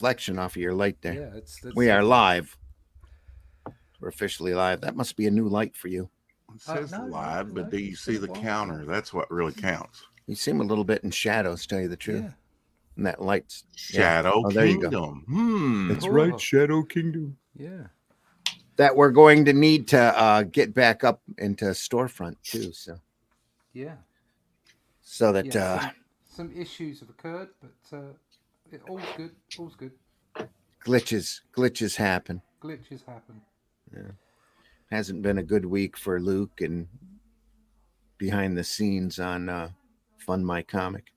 reflection off of your light there. Yeah, that's We are live. We're officially live. That must be a new light for you. It says no, live, no, but do you it's see been a the while. counter? That's what really counts. You seem a little bit in shadows, tell you the truth. Yeah. And that light's Shadow Oh, there you go. Kingdom. That's Oh. right, Shadow Kingdom. Yeah. That we're going to need to get back up into storefront too. Yeah. So that some issues have occurred, but all's good. All's good. glitches happen. Glitches happen. Yeah. Hasn't been a good week for Luke and behind the scenes on Fund My Comic.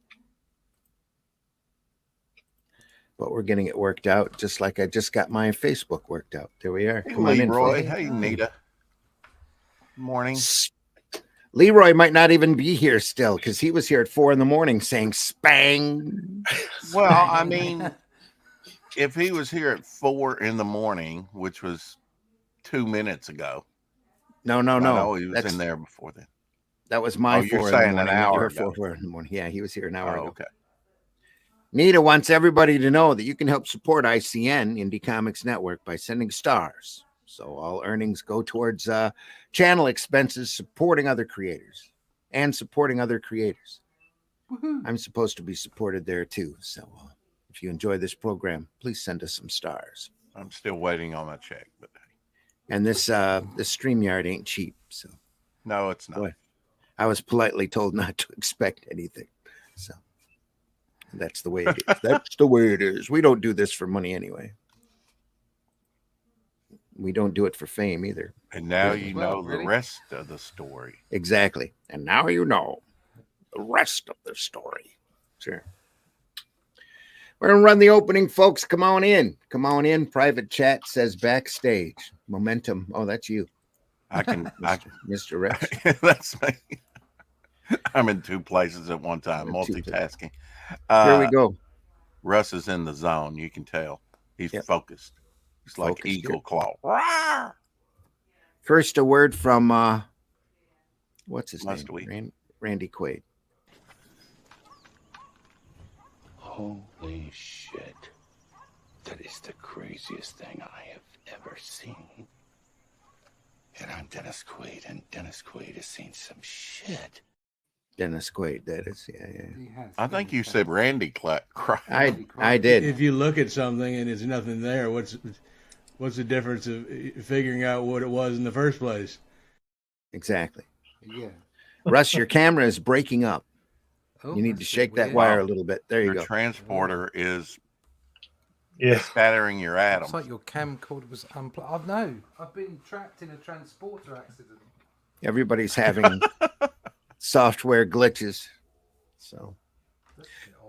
But we're getting it worked out, just like I just got my Facebook worked out. There we are. Hey, Come on in, Leroy. folks. Hey, Nita. Morning. Leroy might not even be here still because he was here at 4 a.m. saying spang. Well, I mean, if he was here at 4 a.m, which was 2 minutes ago. No. I know he was in there before then. That was my 4 you're in the saying morning. an hour Your ago. 4 in the morning. Yeah, he was here an hour ago. Okay. Nita wants everybody to know that you can help support ICN, Indie Comics Network, by sending stars. So all earnings go towards channel expenses, supporting other creators. Woohoo. I'm supposed to be supported there too. So if you enjoy this program, please send us some stars. I'm still waiting on my check, but And this StreamYard ain't cheap. So no, it's not. Boy, I was politely told not to expect anything. So that's the way it is. That's the way it is. We don't do this for money anyway. We don't do it for fame either. And now you know the rest of the story. Exactly. And now you know the rest of the story. Sure. We're going to run the opening, folks. Come on in. Come on in. Private chat says backstage. Momentum. Oh, that's you. Mr. Rex. That's me. I'm in 2 places at one time, multitasking. Here we go. Russ is in the zone. You can tell. He's focused. He's like Eagle Claw. Rawr! First, a word from, what's his name? Randy Quaid. Holy shit. That is the craziest thing I have ever seen. And I'm Dennis Quaid, and Dennis Quaid has seen some shit. Dennis Quaid, that is, yeah. I think you said Randy Quaid. I did. If you look at something and there's nothing there, what's the difference of figuring out what it was in the first place? Exactly. Yeah. Russ, your camera is breaking up. Oh, you need to shake that wire a little bit. There you go. Your transporter is spattering your atoms. It's like your camcorder was unplugged. I've been trapped in a transporter accident. Everybody's having software glitches. So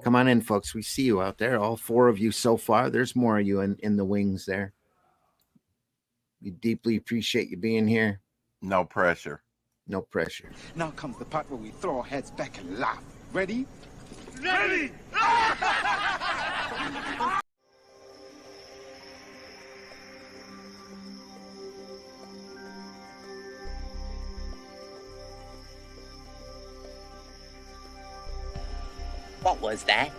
come on in, folks. We see you out there. All 4 of you so far. There's more of you in the wings there. We deeply appreciate you being here. No pressure. No pressure. Now comes the part where we throw our heads back and laugh. Ready? Ready! What was that?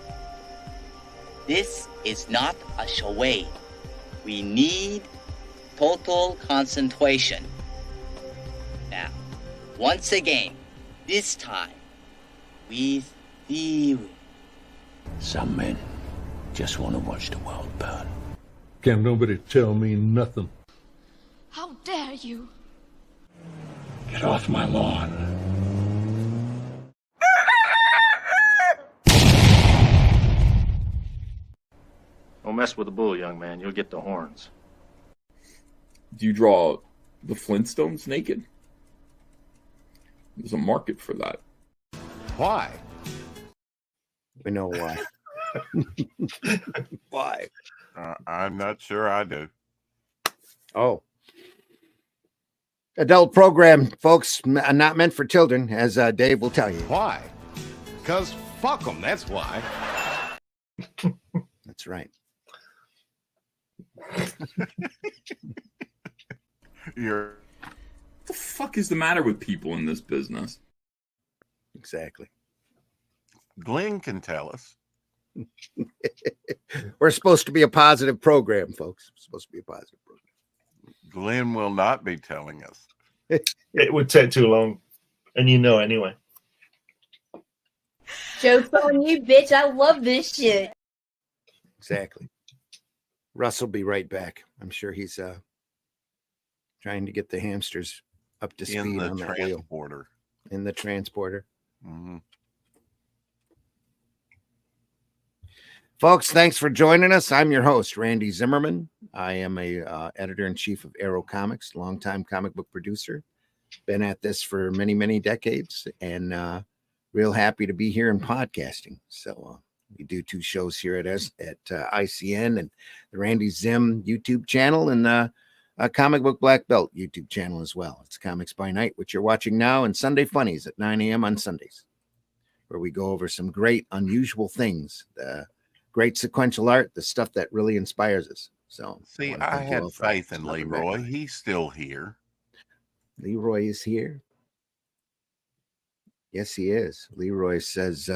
This is not a charade. We need total concentration. Now, once again, this time, with theory. Some men just want to watch the world burn. Can't nobody tell me nothing. How dare you? Get off my lawn. Don't mess with the bull, young man. You'll get the horns. Do you draw the Flintstones naked? There's a market for that. Why? We know why. Why? I'm not sure I do. Oh. Adult program, folks, not meant for children, as Dave will tell you. Why? Because fuck them, that's why. That's right. What the fuck is the matter with people in this business? Exactly. Glenn can tell us. We're supposed to be a positive program, folks. We're supposed to be a positive program. Glenn will not be telling us. It would take too long, and you know anyway. Joke's on you, bitch. I love this shit. Exactly. Russ will be right back. I'm sure he's trying to get the hamsters up to speed In the on that wheel. transporter. In the transporter. Mm-hmm. Folks, thanks for joining us. I'm your host, Randy Zimmerman. I am a editor-in-chief of Arrow Comics, longtime comic book producer. Been at this for many, many decades, and real happy to be here in podcasting. So we do 2 shows here at ICN and the Randy Zim YouTube channel, and a Comic Book Black Belt YouTube channel as well. It's Comics by Night, which you're watching now, and Sunday Funnies at 9 a.m. on Sundays, where we go over some great, unusual things, great sequential art, the stuff that really inspires us. So see, I had faith in Leroy. He's still here. Leroy is here. Yes, he is. Leroy says,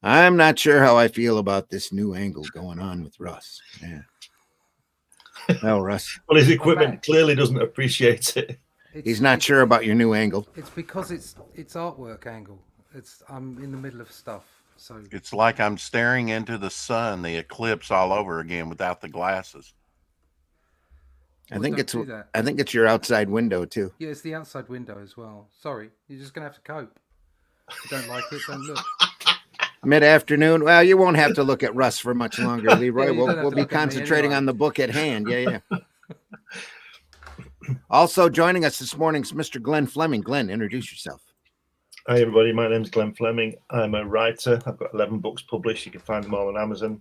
I'm not sure how I feel about this new angle going on with Russ. Yeah. Well, Russ. Well, his equipment clearly doesn't appreciate it. He's not sure about your new angle. It's because it's artwork angle. I'm in the middle of stuff. So it's like I'm staring into the sun, the eclipse all over again without the glasses. I think it's your outside window too. Yeah, it's the outside window as well. Sorry, you're just gonna have to cope. If you don't like it, don't look. Mid-afternoon. Well, you won't have to look at Russ for much longer, Leroy. We'll be concentrating on the book at hand. Yeah. Also joining us this morning is Mr. Glenn Fleming. Glenn, introduce yourself. Hi, everybody. My name's Glenn Fleming. I'm a writer. I've got 11 books published. You can find them all on Amazon.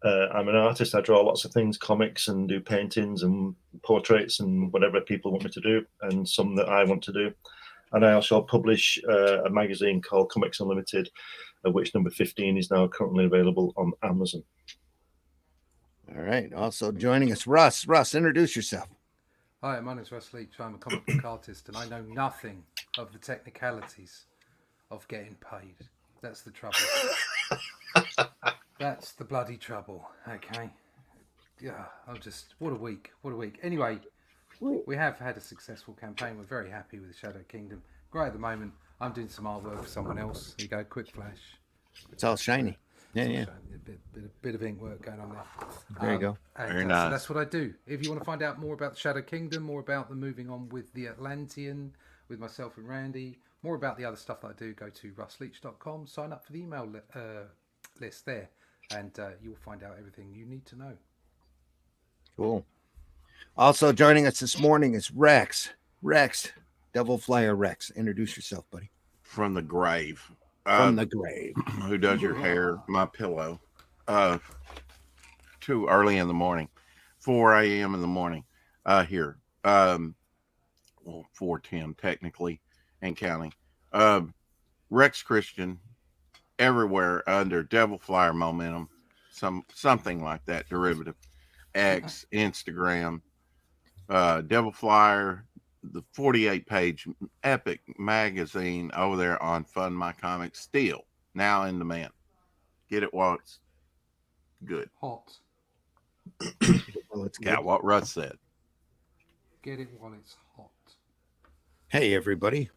I'm an artist. I draw lots of things, comics, and do paintings and portraits and whatever people want me to do, and some that I want to do. And I also publish a magazine called Comics Unlimited, of which number 15 is now currently available on Amazon. All right. Also joining us, Russ. Russ, introduce yourself. Hi, my name's Russ Leach. I'm a comic book artist, and I know nothing of the technicalities of getting paid. That's the trouble. That's the bloody trouble. Okay. Yeah, what a week. Anyway, we have had a successful campaign. We're very happy with the Shadow Kingdom. Right at the moment, I'm doing some artwork for someone else. There you go, quick flash. It's all shiny. Yeah. Shiny. A bit of ink work going on there. There you go. Very nice. So that's what I do. If you want to find out more about the Shadow Kingdom, more about the moving on with the Atlantean, with myself and Randy, more about the other stuff that I do, go to russleach.com, sign up for the email list there, and you'll find out everything you need to know. Cool. Also joining us this morning is Rex. Rex, Devil Flyer Rex. Introduce yourself, buddy. From the grave. From the grave. Who does your hair? My pillow. Too early in the morning. 4 a.m. in the morning. Here. 4:10 technically and counting. Rex Christian everywhere under Devil Flyer Momentum. Something like that. Derivative. X, Instagram. Devil Flyer, the 48-page epic magazine over there on Fund My Comics, still now in demand. Get it while it's good. Hot. Well, it's Yeah, what Russ said. Get it while it's hot. Hey, everybody.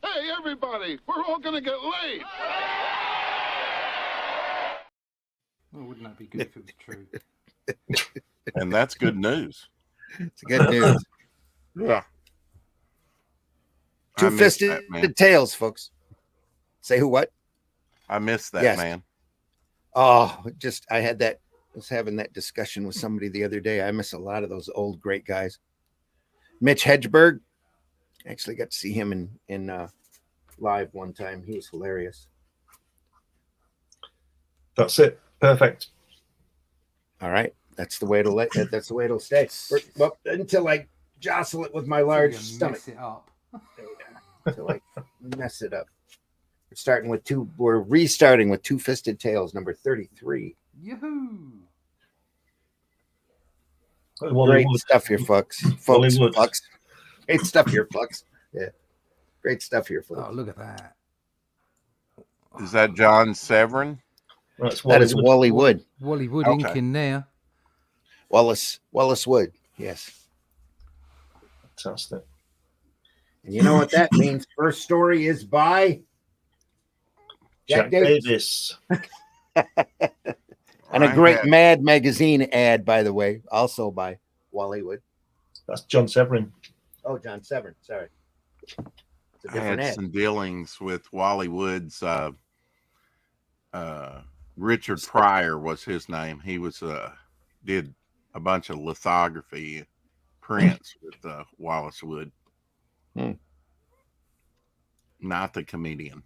Hey, everybody, we're all going to get laid. Well, wouldn't that be good if it was true? And that's good news. It's good news. Yeah. Two-fisted tails, folks. Say who what? I missed that, man. Oh, I was having that discussion with somebody the other day. I miss a lot of those old great guys. Mitch Hedgeberg. Actually got to see him in live one time. He was hilarious. That's it. Perfect. All right. That's the way it'll stay. Well, until I jostle it with my large stomach. Mess it up. Until I mess it up. We're restarting with Two-Fisted Tales, number 33. Yoo-hoo! Great stuff here, folks. Fucks. Great stuff here, folks. Yeah. Great stuff here, folks. Oh, look at that. Is that John Severin? That's That is Wally Wood. Wally Wood Okay. ink in there. Wallace Wood. Yes. Fantastic. And you know what that means? First story is by Jack Davis. And a great Mad magazine ad, by the way, also by Wally Wood. That's John Severin. Oh, John Severin. Sorry. It's a I different had ad. some dealings with Wally Wood's Richard Pryor was his name. He was did a bunch of lithography prints with Wallace Wood. Not the comedian.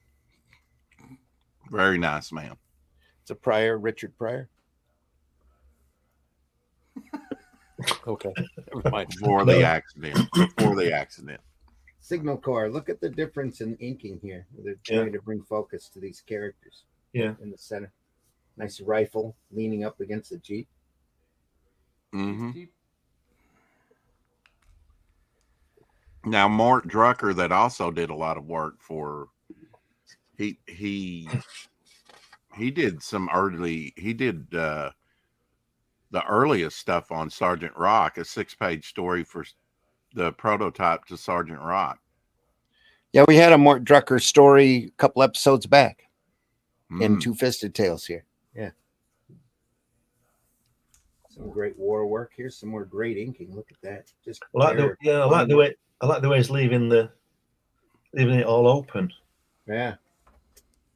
Very nice man. It's a Pryor, Richard Pryor. Okay. Never mind. Before the accident. Before the accident. Signal Corps. Look at the difference in inking here. They're trying to bring focus to these characters. Yeah. In the center. Nice rifle leaning up against the Jeep. Mm-hmm. Now, Mort Drucker, that also did a lot of work for. He did some early. He did the earliest stuff on Sergeant Rock, a 6-page story for the prototype to Sergeant Rock. Yeah, we had a Mort Drucker story a couple episodes back in Two Fisted Tales here. Yeah. Some great war work. Here's some more great inking. Look at that. Just I like the way it's leaving it all open. Yeah.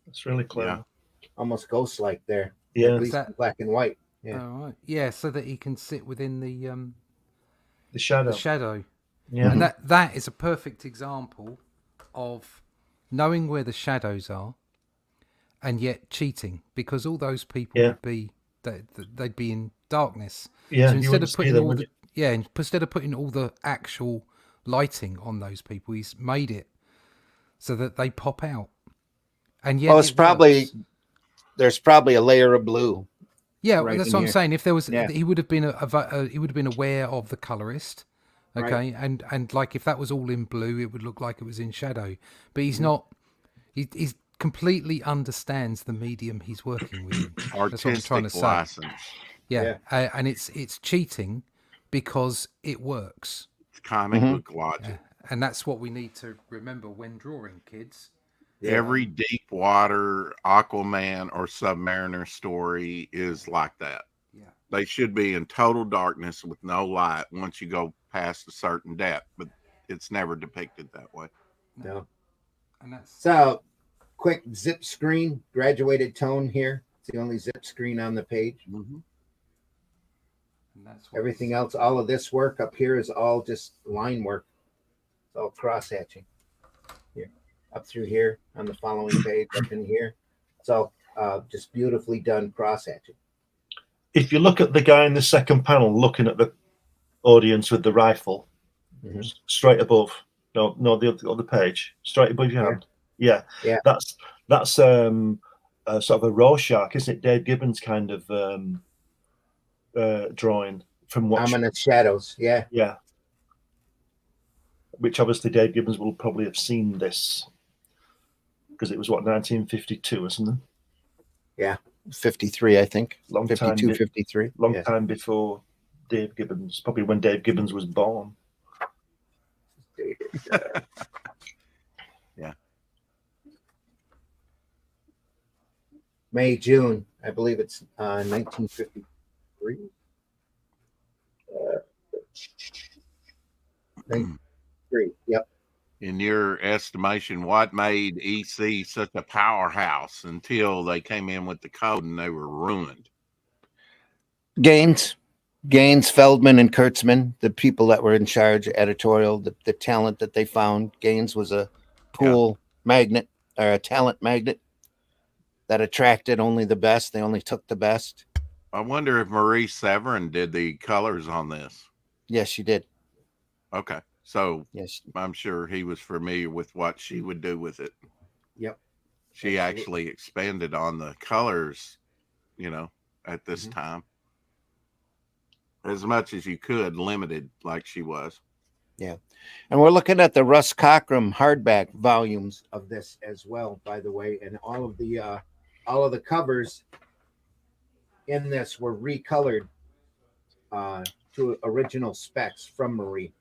It's really clever. Yeah. Almost ghost-like there. Yeah. At least black and white. Yeah. Oh, right. Yeah, so that he can sit within the shadow. The shadow. Yeah. And that is a perfect example of knowing where the shadows are and yet cheating, because all those people would be they'd be in darkness. Yeah. So instead of putting instead of putting all the actual lighting on those people, he's made it so that they pop out. And yet there's probably a layer of blue. Yeah, right that's what I'm here. saying. If there was, he would have been he would have been aware of the colorist, okay, Right. and like if that was all in blue, it would look like it was in shadow. But he's not. He's completely understands the medium he's working with. That's what I'm trying to say. License. Yeah, and it's cheating because it works. It's comic book logic, and that's what we need to remember when drawing, kids. Every deep water Aquaman or Submariner story is like that. Yeah. They should be in total darkness with no light once you go past a certain depth, but it's never depicted that way. No. And that's So, quick zip screen, graduated tone here. It's the only zip screen on the page. and that's Everything else, all of this work up here is all just line work. It's all cross hatching. Here, up through here on the following page, up in here. It's all just beautifully done cross hatching. If you look at the guy in the second panel looking at the audience with the rifle, straight above, no, the other page, straight above your hand. Yeah. That's sort of a Rorschach, isn't it? Dave Gibbons kind of drawing from what Ominous shadows. Yeah. Yeah. Which obviously Dave Gibbons will probably have seen this because it was 1952 or something. Yeah, 53, I think. Long 52, time, 53. Long time before Dave Gibbons, probably when Dave Gibbons was born. Yeah. May, June, I believe it's 1953. 93. Yep. In your estimation, what made EC such a powerhouse until they came in with the code and they were ruined? Gaines, Feldman, and Kurtzman, the people that were in charge of editorial, the talent that they found. Gaines was a pool magnet, or a talent magnet that attracted only the best. They only took the best. I wonder if Marie Severin did the colors on this. Yes, she did. Okay. So yes, I'm sure he was familiar with what she would do with it. Yep. She actually expanded on the colors, at this time. As much as you could, limited like she was. Yeah. And we're looking at the Russ Cockrum hardback volumes of this as well, by the way. And all of the covers in this were recolored to original specs from Marie.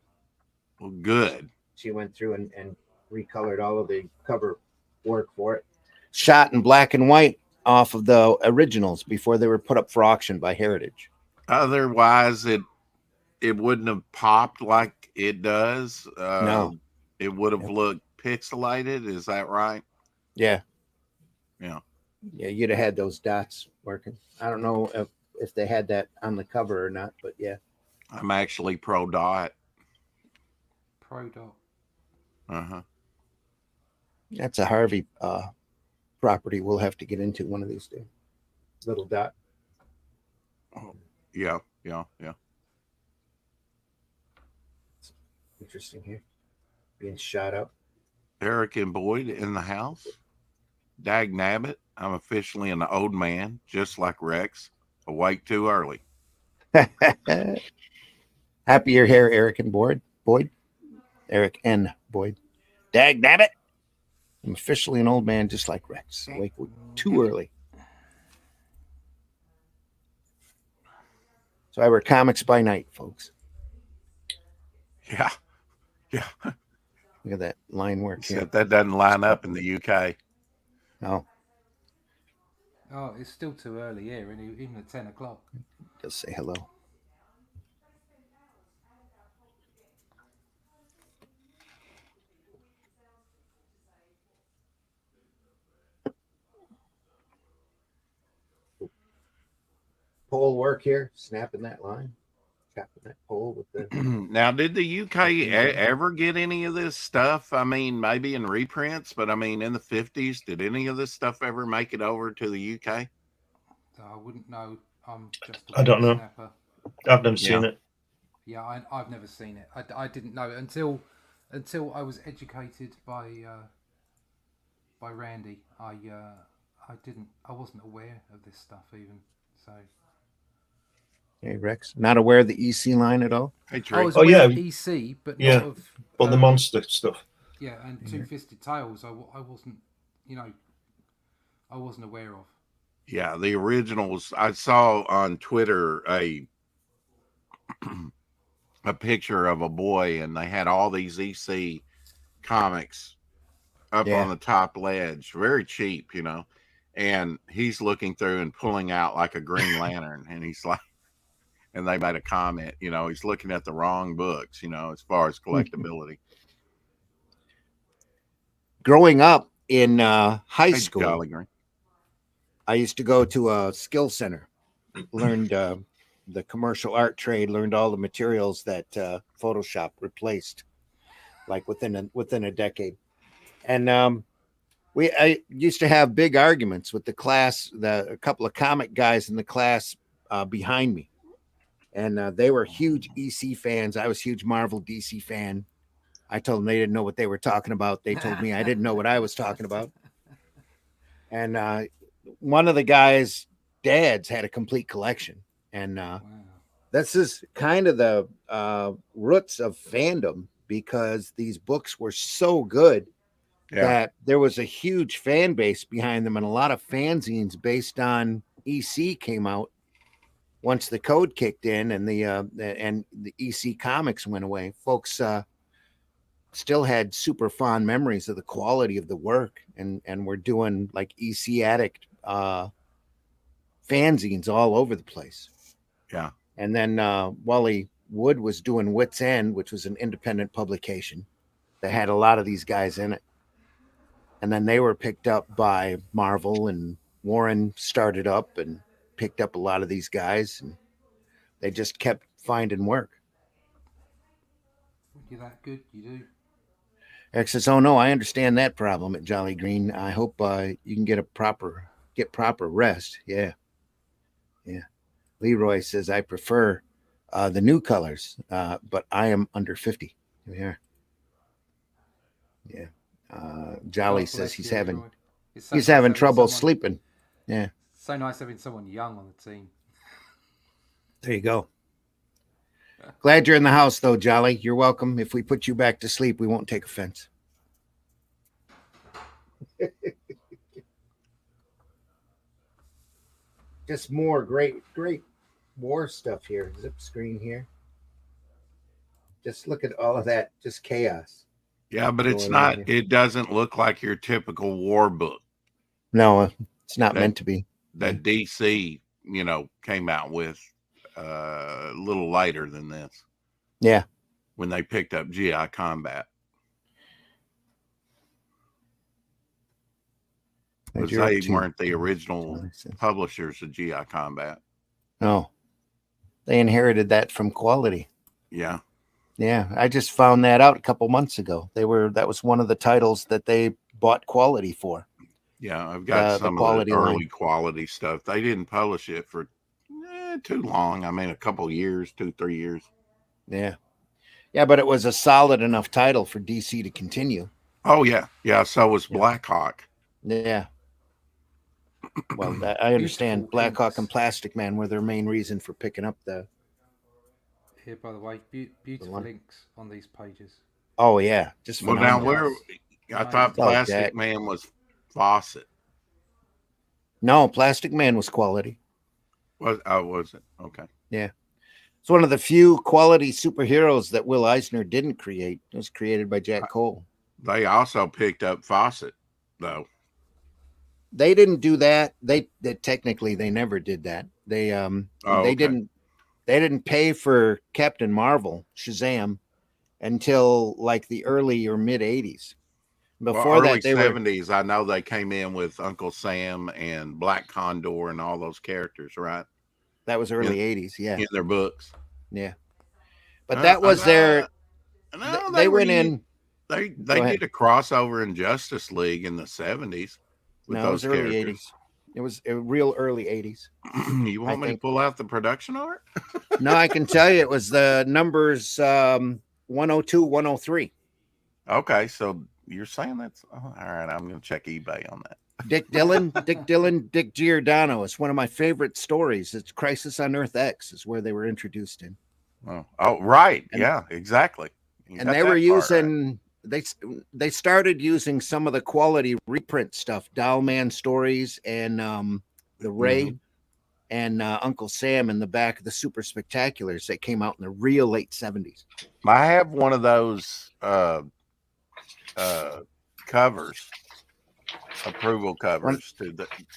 Well, good. She went through and recolored all of the cover work for it. Shot in black and white off of the originals before they were put up for auction by Heritage. Otherwise, it wouldn't have popped like it does. No. It would have looked pixelated. Is that right? Yeah. Yeah. Yeah, you'd have had those dots working. I don't know if they had that on the cover or not, but yeah. I'm actually pro dot. Pro dot. Uh-huh. That's a Harvey property we'll have to get into one of these days. Little dot. Oh, yeah. Interesting here. Being shot up. Eric and Boyd in the house. Dag nabbit. I'm officially an old man, just like Rex. Awake too early. Happy you're here, Eric and Boyd. Eric and Boyd. Dag nabbit. I'm officially an old man, just like Rex. Awake too early. So I wear comics by night, folks. Yeah. Look at that line work here. Except that doesn't line up in the UK. No. Oh, it's still too early here, even at 10 o'clock. Just say hello. Pole work here, snapping that line, tapping that pole with the. Now, did the UK ever get any of this stuff? I mean, maybe in reprints, but I mean, in the 50s, did any of this stuff ever make it over to the UK? I wouldn't know. I'm just I don't know. snapper. I've never seen it. Yeah, I've never seen it. I didn't know it until I was educated by Randy. I wasn't aware of this stuff even. So. Hey Rex, not aware of the EC line at all. Hey, I was aware of EC, but not of the monster stuff. Yeah, and Two-Fisted Tales. I wasn't, I wasn't aware of. Yeah, the originals. I saw on Twitter a picture of a boy, and they had all these EC comics up on the top ledge, very cheap, and he's looking through and pulling out like a Green Lantern, and he's like, and they made a comment, he's looking at the wrong books, as far as collectability. Growing up in high school, Jolly Green. I used to go to a skill center, learned the commercial art trade, learned all the materials that Photoshop replaced, like within a decade. And I used to have big arguments with the class, a couple of comic guys in the class behind me. And they were huge EC fans. I was a huge Marvel DC fan. I told them they didn't know what they were talking about. They told me I didn't know what I was talking about. And one of the guys' dads had a complete collection. And this is kind of the roots of fandom, because these books were so good that there was a huge fan base behind them, and a lot of fanzines based on EC came out once the code kicked in and the EC comics went away. Folks still had super fond memories of the quality of the work, and we're doing like EC addict fanzines all over the place. Yeah. And then Wally Wood was doing Wit's End, which was an independent publication that had a lot of these guys in it. And then they were picked up by Marvel, and Warren started up and picked up a lot of these guys, and they just kept finding work. You're that good, you do. Eric says, "Oh no, I understand that problem at Jolly Green. I hope you can get proper rest." Yeah. Leroy says, "I prefer the new colors, but I am under 50." Yeah. Jolly says he's having trouble sleeping. Yeah. So nice having someone young on the team. There you go. Glad you're in the house, though, Jolly. You're welcome. If we put you back to sleep, we won't take offense. just more great war stuff here. Zip screen here. Just look at all of that, just chaos. Yeah, but it's going on not. here. It doesn't look like your typical war book No, it's not That- meant to be. that DC, came out with a little later than this Yeah. when they picked up GI Combat. Because You're up they to- weren't the original publishers of GI Combat. No. They inherited that from Quality. Yeah. Yeah, I just found that out a couple months ago. That was one of the titles that they bought Quality for. Yeah, I've got some of the early quality stuff. They didn't publish it for too long. I mean, a couple years, 2-3 years. Yeah. Yeah, but it was a solid enough title for DC to continue. Oh, yeah. Yeah, so was Blackhawk. Yeah. Well, I understand Blackhawk and Plastic Man were their main reason for picking up the... Here, by the way, beautiful links on these pages. Oh, yeah. Just well, now phenomenal. I thought Plastic Man was Fawcett. No, Plastic Man was Quality. Was it? Okay. Yeah. It's one of the few Quality superheroes that Will Eisner didn't create. It was created by Jack Cole. They also picked up Fawcett, though. They didn't do that. They technically they never did that. They didn't pay for Captain Marvel, Shazam, until like the early or mid 80s. Before early that, they 70s, I know they came in with Uncle Sam and Black Condor and all those characters, right? That was early 80s, yeah. In their books. Yeah. But that was their... they went in... They did a crossover in Justice League in the 70s. With No, it was those early characters. 80s. It was a real early 80s. You want me to pull out the production art? No, I can tell you it was the numbers 102, 103. Okay, so you're saying that's... all right, I'm going to check eBay on that. Dick Giordano. It's one of my favorite stories. It's Crisis on Earth X is where they were introduced in. Oh, right. Yeah, exactly. And they were using... They started using some of the Quality reprint stuff, Dollman stories and the Ray and Uncle Sam in the back of the Super Spectaculars that came out in the real late 70s. I have one of those covers, approval covers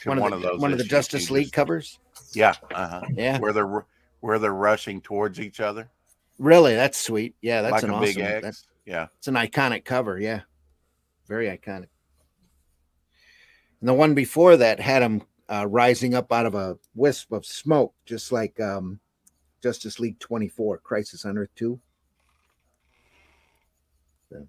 one of the Justice League covers. Yeah, yeah, where they're rushing towards each other. Really, that's sweet. Yeah, that's like an a awesome. Big X. Yeah, it's an iconic cover. Yeah, very iconic. And the one before that had him rising up out of a wisp of smoke, just like Justice League 24, Crisis on Earth 2. So,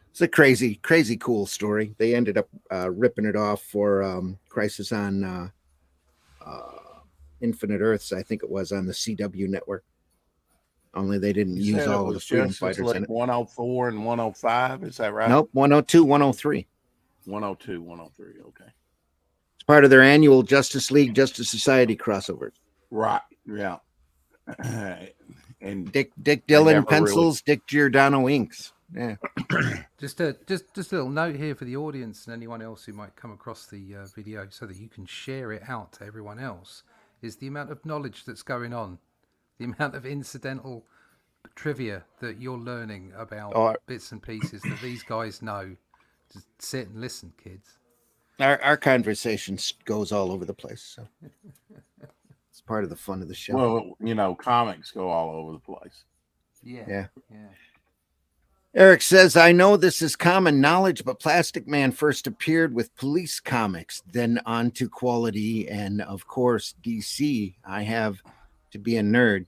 it's a crazy cool story. They ended up ripping it off for Crisis on Infinite Earths, I think it was, on the CW network. Only they didn't use all of the Freedom Fighters in it. 104 and 105, is that right? Nope, 102, 103. 102, 103, okay. It's part of their annual Justice League, Justice Society crossovers. Right, yeah. And Dick Dillon pencils, Dick Giordano inks. Yeah. Just a little note here for the audience and anyone else who might come across the video so that you can share it out to everyone else, is the amount of knowledge that's going on. The amount of incidental trivia that you're learning about bits and pieces that these guys know. Just sit and listen, kids. Our conversation goes all over the place. So it's part of the fun of the show. Well, comics go all over the place. Yeah. Eric says, I know this is common knowledge, but Plastic Man first appeared with Police Comics, then on to Quality, and of course, DC. I have to be a nerd,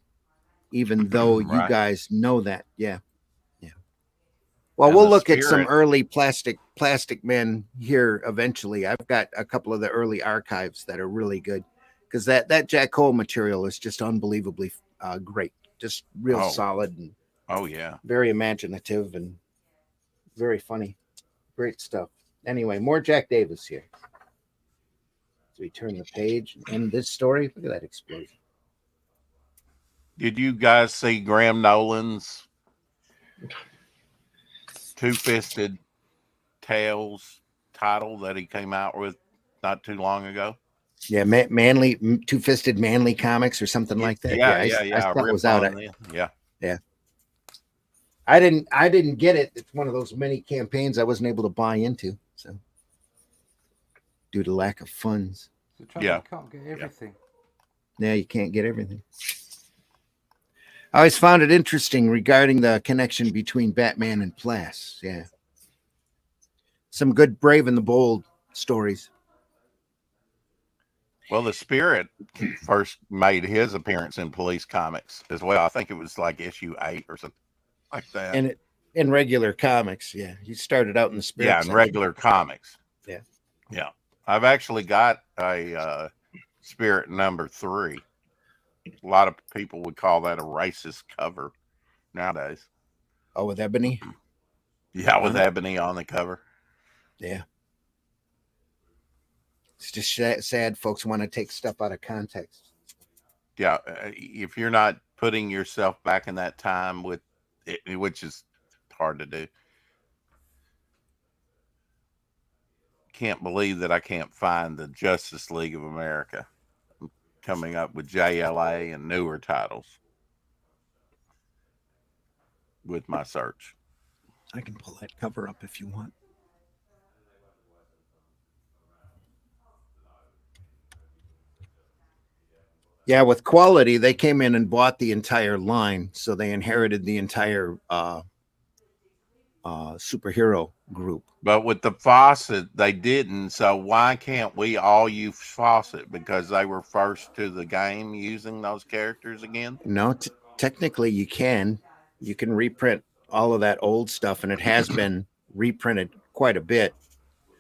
even though you guys know that. Yeah. Well, and we'll look at some early Plastic Men here eventually. I've got a couple of the early archives that are really good because that Jack Cole material is just unbelievably great, just real solid and very imaginative and very funny. Great stuff. Anyway, more Jack Davis here. So we turn the page and end this story. Look at that explosion. Did you guys see Graham Nolan's Two-Fisted Tales title that he came out with not too long ago? Yeah, manly, two-fisted manly comics or something like that. Yeah, I saw it was Rip out. on them. Yeah. I didn't get it. It's one of those many campaigns I wasn't able to buy into, so due to lack of funds. The trouble, you can't get everything. Yeah, you can't get everything. I always found it interesting regarding the connection between Batman and Plass. Yeah. Some good Brave and the Bold stories. Well, the Spirit first made his appearance in Police Comics as well. I think it was like issue 8 or something like that. And in regular comics, yeah. He started out in the Spirit. Yeah, in regular comics. Yeah. Yeah. I've actually got a Spirit number 3. A lot of people would call that a racist cover nowadays. Oh, with Ebony? Yeah, with Ebony on the cover. Yeah. It's just sad folks want to take stuff out of context. Yeah, if you're not putting yourself back in that time with it, which is hard to do. Can't believe that I can't find the Justice League of America. I'm coming up with JLA and newer titles with my search. I can pull that cover up if you want. Yeah, with Quality, they came in and bought the entire line, so they inherited the entire superhero group. But with the Fawcett, they didn't. So why can't we all use Fawcett? Because they were first to the game using those characters again? No, technically you can. You can reprint all of that old stuff, and it has been reprinted quite a bit.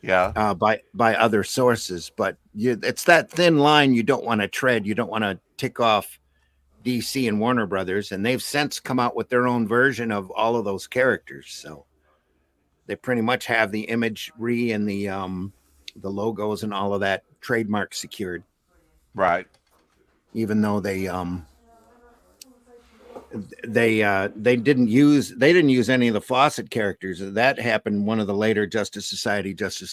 Yeah. By other sources, but it's that thin line you don't want to tread. You don't want to tick off DC and Warner Brothers, and they've since come out with their own version of all of those characters. So they pretty much have the imagery and the logos and all of that trademark secured. Right. Even though they didn't use any of the Fawcett characters. That happened one of the later Justice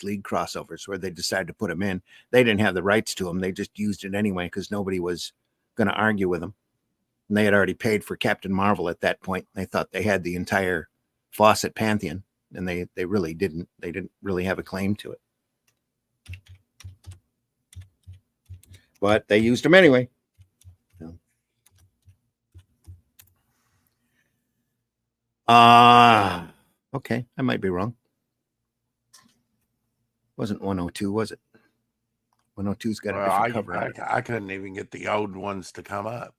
League crossovers where they decided to put them in. They didn't have the rights to them. They just used it anyway because nobody was going to argue with them. And they had already paid for Captain Marvel at that point. They thought they had the entire Fawcett pantheon, and they really didn't. They didn't really have a claim to it. But they used them anyway. Okay, I might be wrong. Wasn't 102, was it? 102's got a different cover. I couldn't even get the old ones to come up.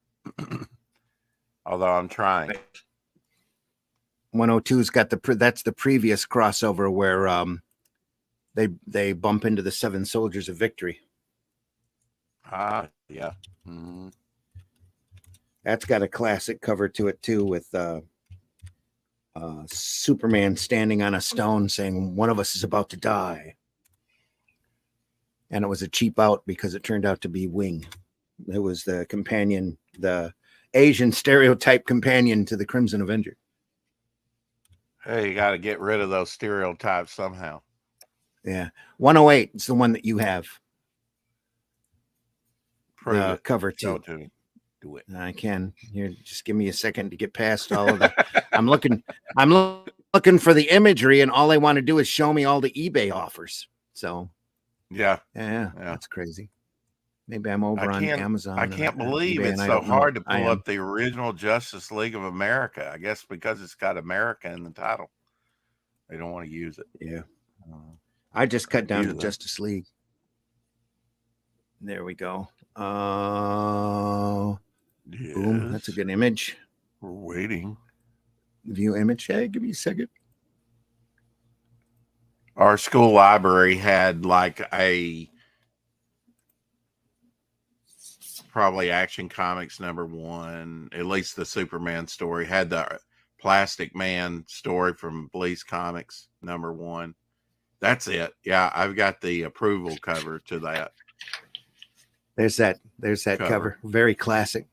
Although I'm trying. 102's got that's the previous crossover where they bump into the 7 Soldiers of Victory. Yeah. Mm-hmm. That's got a classic cover to it too, with Superman standing on a stone saying, "One of us is about to die." And it was a cheap out because it turned out to be Wing. It was the companion, the Asian stereotype companion to the Crimson Avenger. Hey, you got to get rid of those stereotypes somehow. Yeah. 108 is the one that you have. Cover Show two. it to me. Do it. I can. Here, just give me a second to get past all of that. I'm looking for the imagery, and all they want to do is show me all the eBay offers. So yeah, that's crazy. Maybe I'm over on Amazon. I can't believe it's so hard to pull up the original Justice League of America. I guess because it's got America in the title, they don't want to use it. Yeah, I just cut down to Justice League. There we go. Yes. Boom. That's a good image. We're waiting. View image. Hey, give me a second. Our school library had like probably Action Comics #1, at least the Superman story, had the Plastic Man story from Bleach Comics #1. That's it. Yeah, I've got the approval cover to that. There's that cover. Very classic.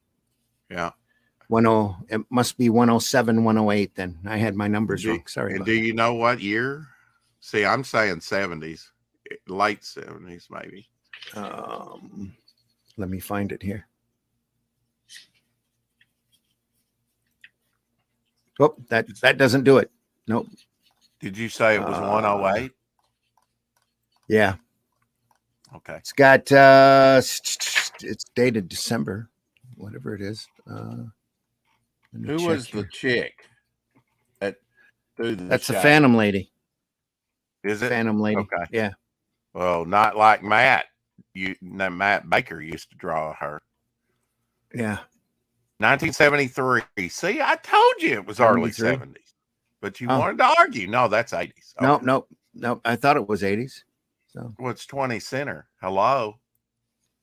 Yeah. It must be 107, 108 then. I had my numbers wrong. Sorry. And do you know what year? See, I'm saying 70s, late 70s maybe. Let me find it here. Oh, that doesn't do it. Nope. Did you say it was 108? Yeah. Okay. It's got it's dated December, whatever it is. Who was the chick that threw the That's the shadow? Phantom Lady. Is it? Phantom Lady. Okay. Yeah. Well, not like Matt. Matt Baker used to draw her. Yeah. 1973. See, I told you it was early 73? 70s. But you wanted to argue. No, that's 80s. Okay. Nope. I thought it was 80s. So What's 20 center? Hello.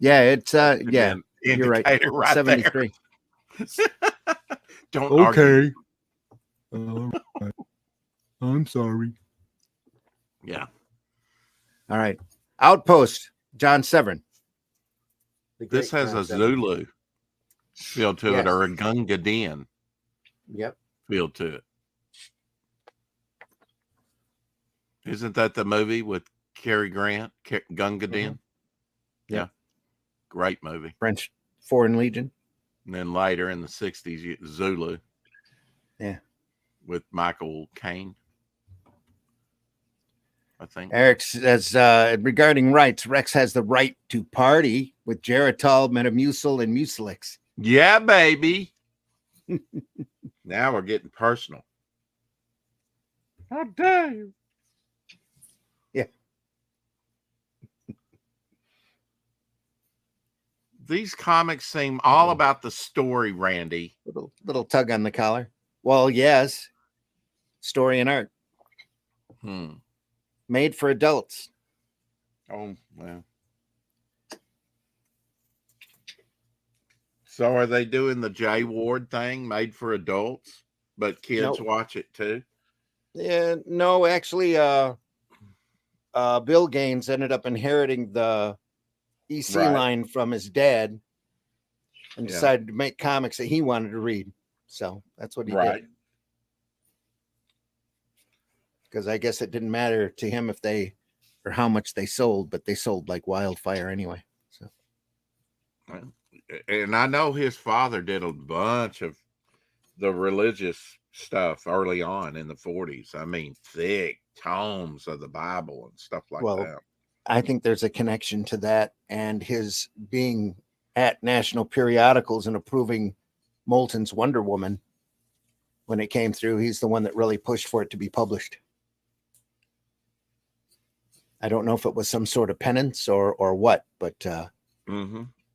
yeah, it's yeah. You're right. Indicator right 73. there. Don't Okay. argue. I'm sorry. Yeah. All right. Outpost, John Severin. This has a Zulu feel to it, or a Gunga Din feel to it. Isn't that the movie with Cary Grant, Gunga Din? Yeah. Great movie. French Foreign Legion. And then later in the 60s, Zulu. Yeah. With Michael Caine, I think. Eric says, regarding rights, Rex has the right to party with Geritol, Metamucil, and Mucilix. Yeah, baby. Now we're getting personal. How dare you? Yeah. These comics seem all about the story, Randy. Little tug on the collar. Well, yes. Story and art. Made for adults. Oh, well. So are they doing the Jay Ward thing, made for adults, but kids watch it too? Yeah, no, actually, Bill Gaines ended up inheriting the EC line from his dad and decided to make comics that he wanted to read. So that's what he did. Because I guess it didn't matter to him if they or how much they sold, but they sold like wildfire anyway. So, and I know his father did a bunch of the religious stuff early on in the 40s. I mean, thick tomes of the Bible and stuff like that. I think there's a connection to that and his being at national periodicals and approving Moulton's Wonder Woman when it came through. He's the one that really pushed for it to be published. I don't know if it was some sort of penance or what, but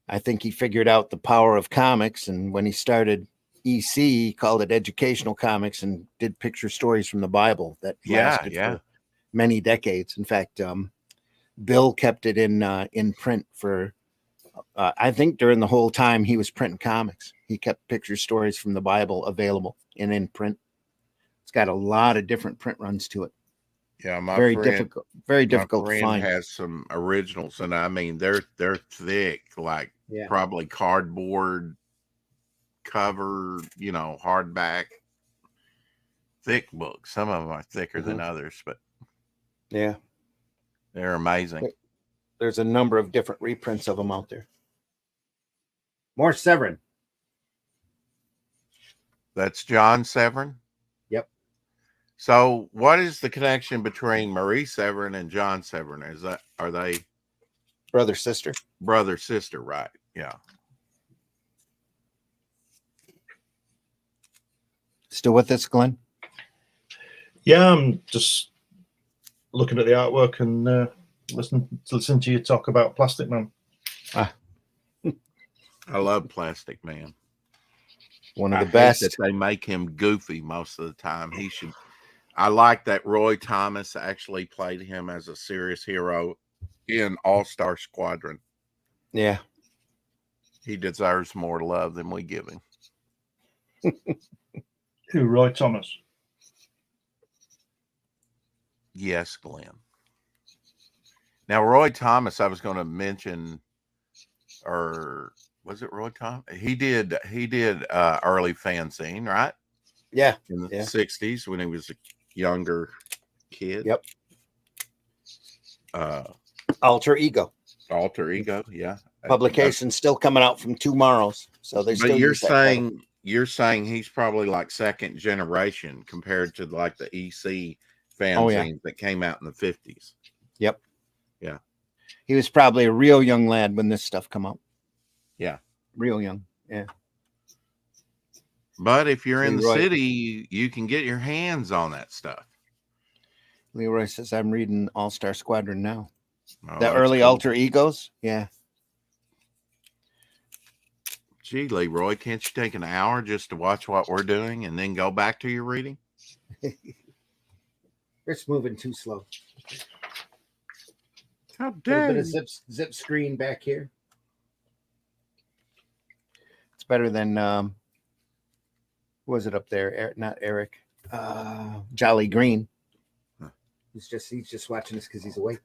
I think he figured out the power of comics. And when he started EC, he called it Educational Comics and did picture stories from the Bible that lasted for many decades. In fact, Bill kept it in print for, I think during the whole time he was printing comics, he kept picture stories from the Bible available and in print. It's got a lot of different print runs to it. Yeah, very difficult to find. Has some originals, and I mean they're thick, like probably cardboard cover, hardback, thick books. Some of them are thicker than others, but they're amazing. There's a number of different reprints of them out there. More Severin. That's John Severin. Yep. So, what is the connection between Marie Severin and John Severin? Are they brother sister? Brother sister, right? Yeah. Still with us, Glenn? Yeah, I'm just looking at the artwork and listen to you talk about Plastic Man. I love Plastic Man. One of the best. That they make him goofy most of the time. He should. I like that Roy Thomas actually played him as a serious hero in All-Star Squadron. Yeah. He deserves more love than we give him. Who, Roy Thomas? Yes, Glenn. Now, Roy Thomas, I was going to mention, or was it Roy Thomas? He did early fanzine, right? Yeah. In the 60s when he was a younger kid. Yep. Alter Ego. Alter Ego, yeah. Publication still coming out from tomorrow's, so they still. But use that title. you're saying he's probably like second generation compared to like the EC fanzines that came out in the 50s. Yep. Yeah. He was probably a real young lad when this stuff come out. Yeah. Real young. Yeah. But if you're in the Leroy. city, you can get your hands on that stuff. Leroy says, I'm reading All-Star Squadron now. Oh, The that's early cool. Alter Egos. Yeah. Gee, Leroy, can't you take an hour just to watch what we're doing and then go back to your reading? It's moving too slow. How A little dare bit you? of zip screen back here. It's better than who was it up there? Not Eric. Jolly Green. Huh. He's just watching this because he's awake.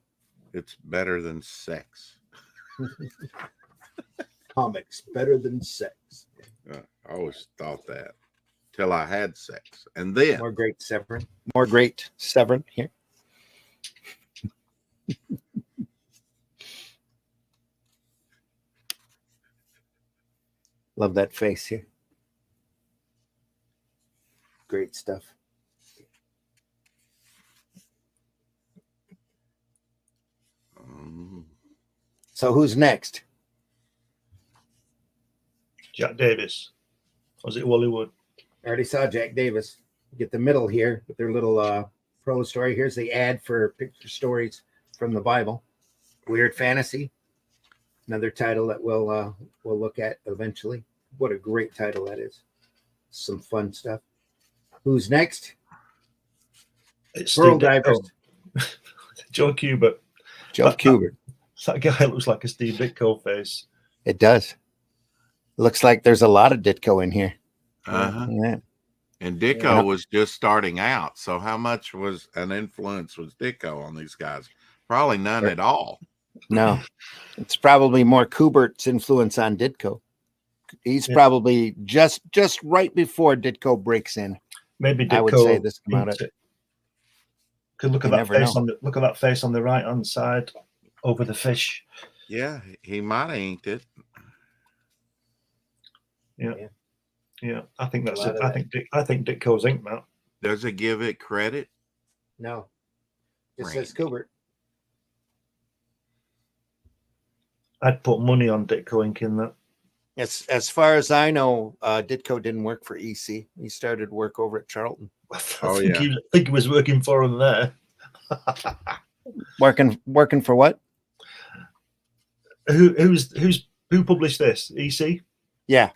It's better than sex. Comics better than sex. I always thought that till I had sex, and then More great Severin here. Love that face here. Great stuff. So who's next? Jack Davis. Was it Wally Wood? I already saw Jack Davis. Get the middle here with their little prose story. Here's the ad for picture stories from the Bible. Weird Fantasy. Another title that we'll look at eventually. What a great title that is. Some fun stuff. Who's next? It's Pearl Steve Divers. Ditko. Joe Kubert. Joe Kubert. That guy looks like a Steve Ditko face. It does. Looks like there's a lot of Ditko in here. Uh-huh. Yeah. And Ditko was just starting out. So how much was an influence was Ditko on these guys? Probably none at all. No. It's probably more Kubert's influence on Ditko. He's probably just right before Ditko breaks in. Maybe Ditko, I would say this come out of it. Could look at that face look at that face on the right hand side over the fish. Yeah, he might have inked it. Yeah. I think that's it. I think Ditko's inked that. Does it give it credit? No. It says Kubert. I'd put money on Ditko inking that. As far as I know, Ditko didn't work for EC. He started work over at Charlton. I think he was working for him there. Working for what? Who published this? EC? Yeah.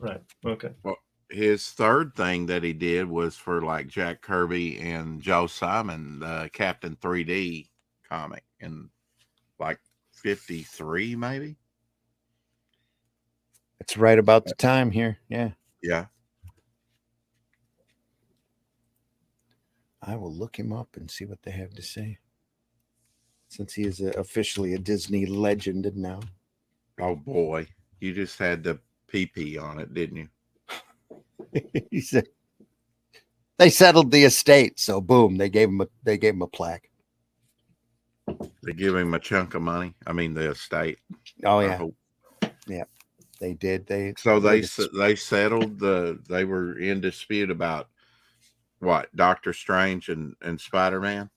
Right. Okay. Well, his third thing that he did was for like Jack Kirby and Joe Simon, the Captain 3D comic in like 53, maybe. It's right about the time here. Yeah. Yeah. I will look him up and see what they have to say. Since he is officially a Disney legend now. Oh boy, you just had the pee on it, didn't you? He said they settled the estate, so boom, they gave him a plaque. They give him a chunk of money. I mean, the estate. Oh yeah, yeah, they did. They settled they were in dispute about what, Doctor Strange and Spider-Man.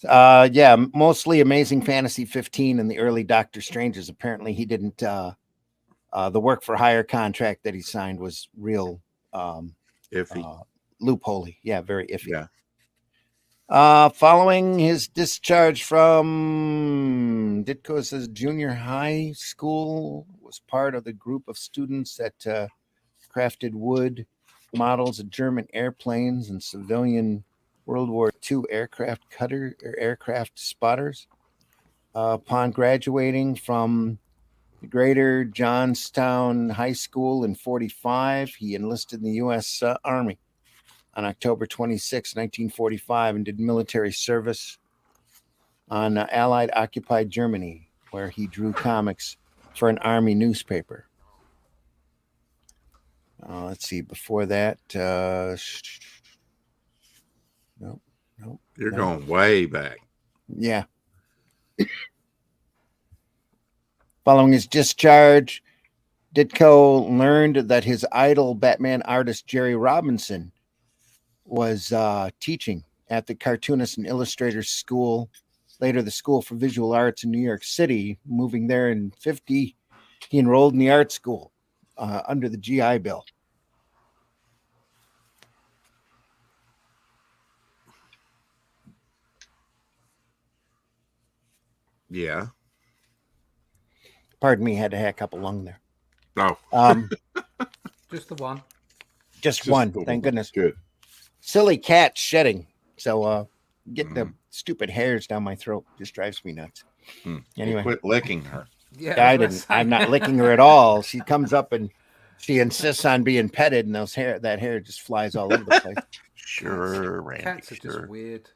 Yeah, mostly Amazing Fantasy 15 and the early Doctor Stranges. Apparently, he didn't. The work for hire contract that he signed was real iffy, loopholey. Yeah, very iffy. Yeah. Following his discharge from Ditko's junior high school, was part of the group of students that crafted wood models of German airplanes and civilian World War II aircraft spotters. Upon graduating from the Greater Johnstown High School in 1945, he enlisted in the U.S. Army on October 26, 1945, and did military service on Allied occupied Germany, where he drew comics for an army newspaper. Let's see, before that, nope. You're going way back. Yeah. Following his discharge, Ditko learned that his idol Batman artist Jerry Robinson was teaching at the Cartoonist and Illustrators School, later the School for Visual Arts in New York City. Moving there in 50, he enrolled in the art school under the GI Bill. Yeah. Pardon me, had to hack up a lung there. Oh. Just the one. Just one. the Thank one. goodness. Good. Silly cat shedding. So get the stupid hairs down my throat. Just drives me nuts. Anyway, Quit licking her. Yeah, I didn't. I'm not licking her at all. She comes up and she insists on being petted, and that hair just flies all over the place. Sure, Randy. Cats are just weird.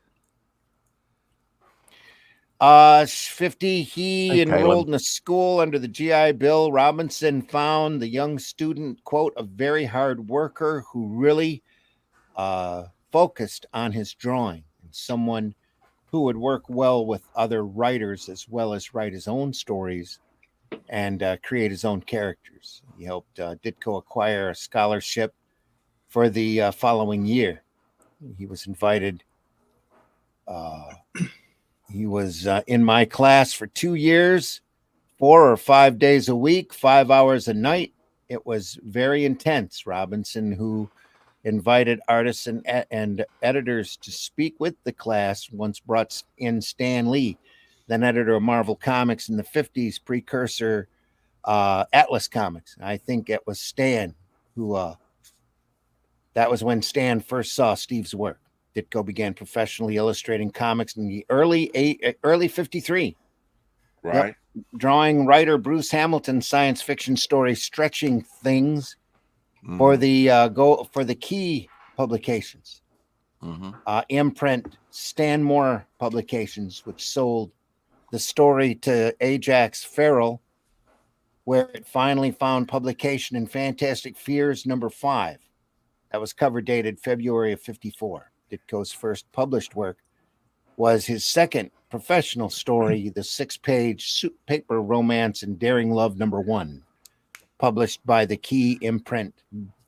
50. He Hey, enrolled Caleb. in a school under the GI Bill. Robinson found the young student, quote, a very hard worker who really focused on his drawing, and someone who would work well with other writers as well as write his own stories and create his own characters. He helped Ditko acquire a scholarship for the following year. He was invited. He was in my class for 2 years, 4 or 5 days a week, 5 hours a night. It was very intense. Robinson, who invited artists and editors to speak with the class, once brought in Stan Lee, then editor of Marvel Comics in the 50s, precursor Atlas Comics. I think it was Stan who, that was when Stan first saw Steve's work. Ditko began professionally illustrating comics in the early 53. Right. Yep. Drawing writer Bruce Hamilton's science fiction story Stretching Things for the Key publications. Imprint Stanmore Publications, which sold the story to Ajax Farrell, where it finally found publication in Fantastic Fears #5. That was cover dated February of 54. Ditko's first published work was his second professional story, the 6-page soup paper romance and daring love #1, published by the Key imprint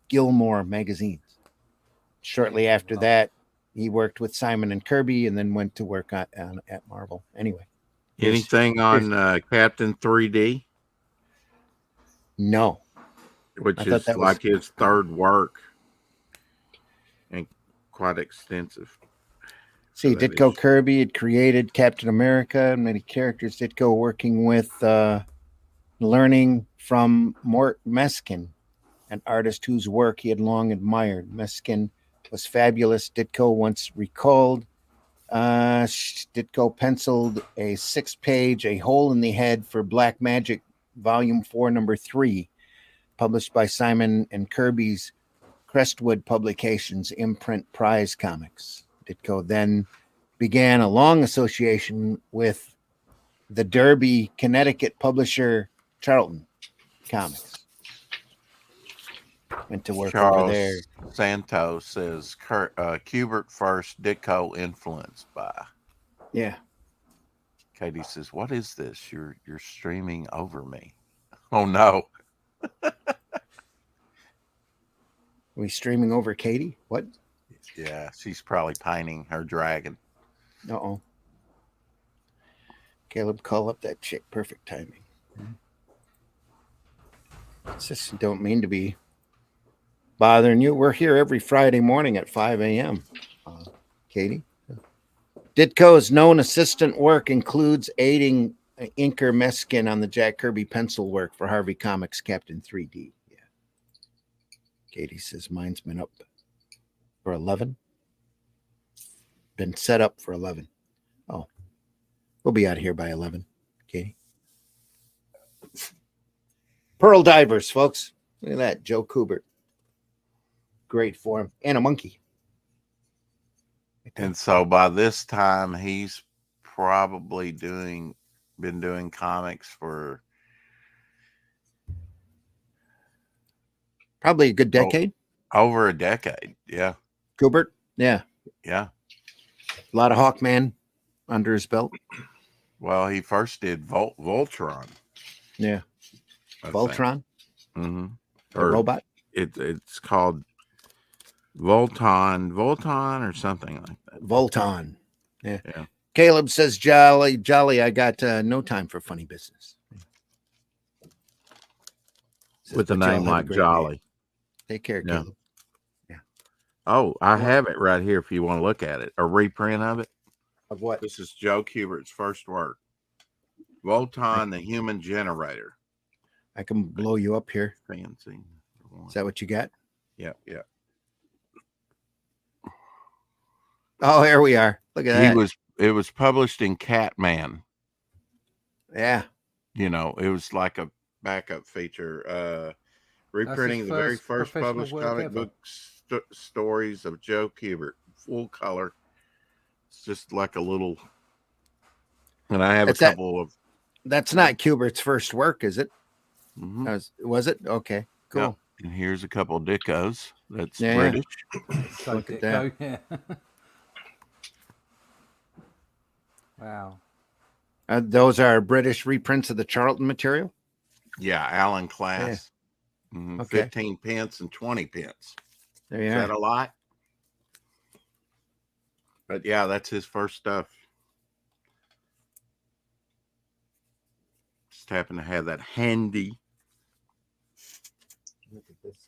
Gilmore magazines. Shortly after that, he worked with Simon and Kirby and then went to work at Marvel. Anyway. Anything on Captain 3D? No. Which is like his third work and quite extensive. See, Ditko Kirby had created Captain America and many characters. Ditko working with learning from Mort Meskin, an artist whose work he had long admired. Meskin was fabulous. Ditko once recalled. Ditko penciled a 6-page, A Hole in the Head for Black Magic, Volume 4, #3, published by Simon and Kirby's Crestwood Publications imprint Prize Comics. Ditko then began a long association with the Derby, Connecticut publisher Charlton Comics. Went to work over there. Santos says Kubert first, Ditko influenced by. Yeah. Katie says, "What is this? You're streaming over me." Oh no. We streaming over Katie? What? Yeah, she's probably painting her dragon. Uh-oh. Caleb, call up that chick. Perfect timing. Just don't mean to be bothering you. We're here every Friday morning at 5 a.m. Katie. Ditko's known assistant work includes aiding inker Meskin on the Jack Kirby pencil work for Harvey Comics Captain 3D. Yeah. Katie says mine's been up for 11. Been set up for 11. Oh, we'll be out of here by 11, Katie. Pearl divers, folks. Look at that, Joe Kubert. Great for him. And a monkey. And so by this time, he's probably been doing comics for probably a good decade. Over a decade, yeah. Kubert, yeah. Yeah. A lot of Hawkman under his belt. Well, he first did Voltron. Yeah. Voltron? Mm-hmm. The robot? It's called Volton or something like that. Volton. Yeah. Caleb says, jolly, I got no time for funny business. Says, With a name like Jolly. Day. Take care, Caleb. Yeah. Oh, I have it right here if you want to look at it. A reprint of it. Of what? This is Joe Kubert's first work. Volton, the Human Generator. I can blow you up here. Fancy. Is that what you got? Yeah. Oh, here we are. Look at that. It was published in Catman. Yeah. You know, it was like a backup feature. Reprinting the very first published comic book stories of Joe Kubert, full color. It's just like a little. And I have a couple of. That's not Kubert's first work, is it? Mm-hmm. Was it? Okay, cool. Yep. And here's a couple of Dickos. That's British. Look at that. Yeah. Wow. Those are British reprints of the Charlton material? Yeah, Allen Class. Yeah. Mm-hmm. Okay. 15 pence and 20 pence. There you Is are. that a lot? But yeah, that's his first stuff. Just happen to have that handy. Look at this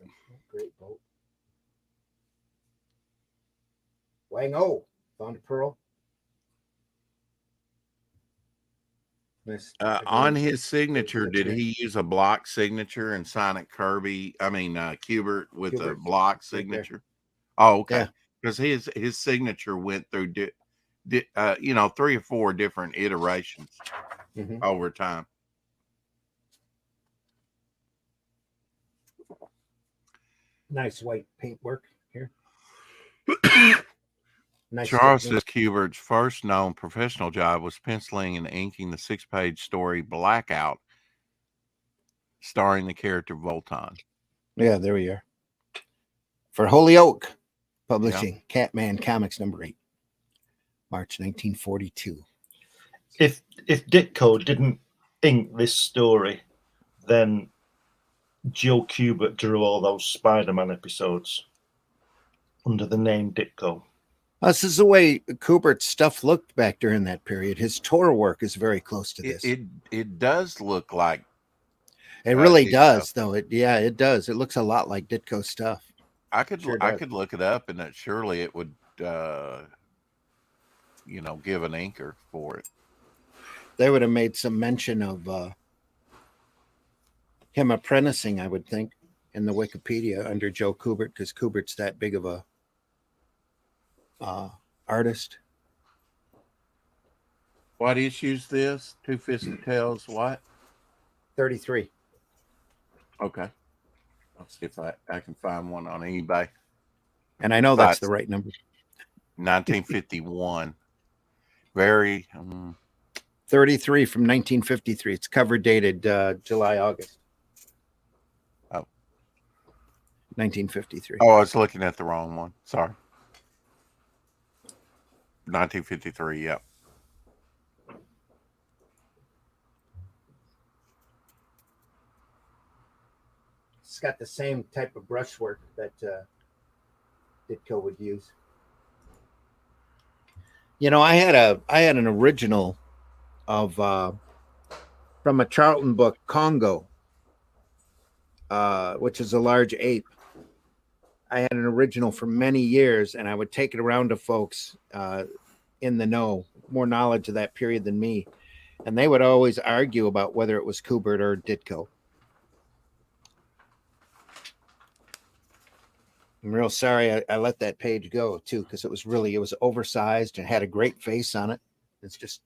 great boat. Wang-O. Found a pearl. On his signature, did he use a block signature and sign it Kubert with a block signature? Oh, okay. Because his signature went through 3 or 4 different iterations over time. Nice white paintwork here. Nice Charles says Kubert's first known professional job was penciling and inking the 6-page story Blackout, starring the character Volton. Yeah, there we are. For Holyoke Publishing, Catman Comics number 8, March 1942. If Ditko didn't ink this story, then Joe Kubert drew all those Spider-Man episodes under the name Ditko. This is the way Kubert's stuff looked back during that period. His tour work is very close to this. It does look like it really does, though. It does. It looks a lot like Ditko stuff. I could look it up, and surely it would give an anchor for it. They would have made some mention of him apprenticing, I would think, in the Wikipedia under Joe Kubert, because Kubert's that big of a artist. What issue's this? Two Fisted Tales, what? 33. Okay. I'll see if I can find one on eBay. And I know that's the right number. 1951. Very 33 from 1953. It's cover dated July, August. Oh. 1953. Oh, I was looking at the wrong one. Sorry. 1953, yep. It's got the same type of brushwork that Ditko would use. You know, I had an original of from a Charlton book, Congo, which is a large ape. I had an original for many years, and I would take it around to folks in the know, more knowledge of that period than me. And they would always argue about whether it was Kubert or Ditko. I'm real sorry I let that page go, too, because it was oversized and had a great face on it. It's just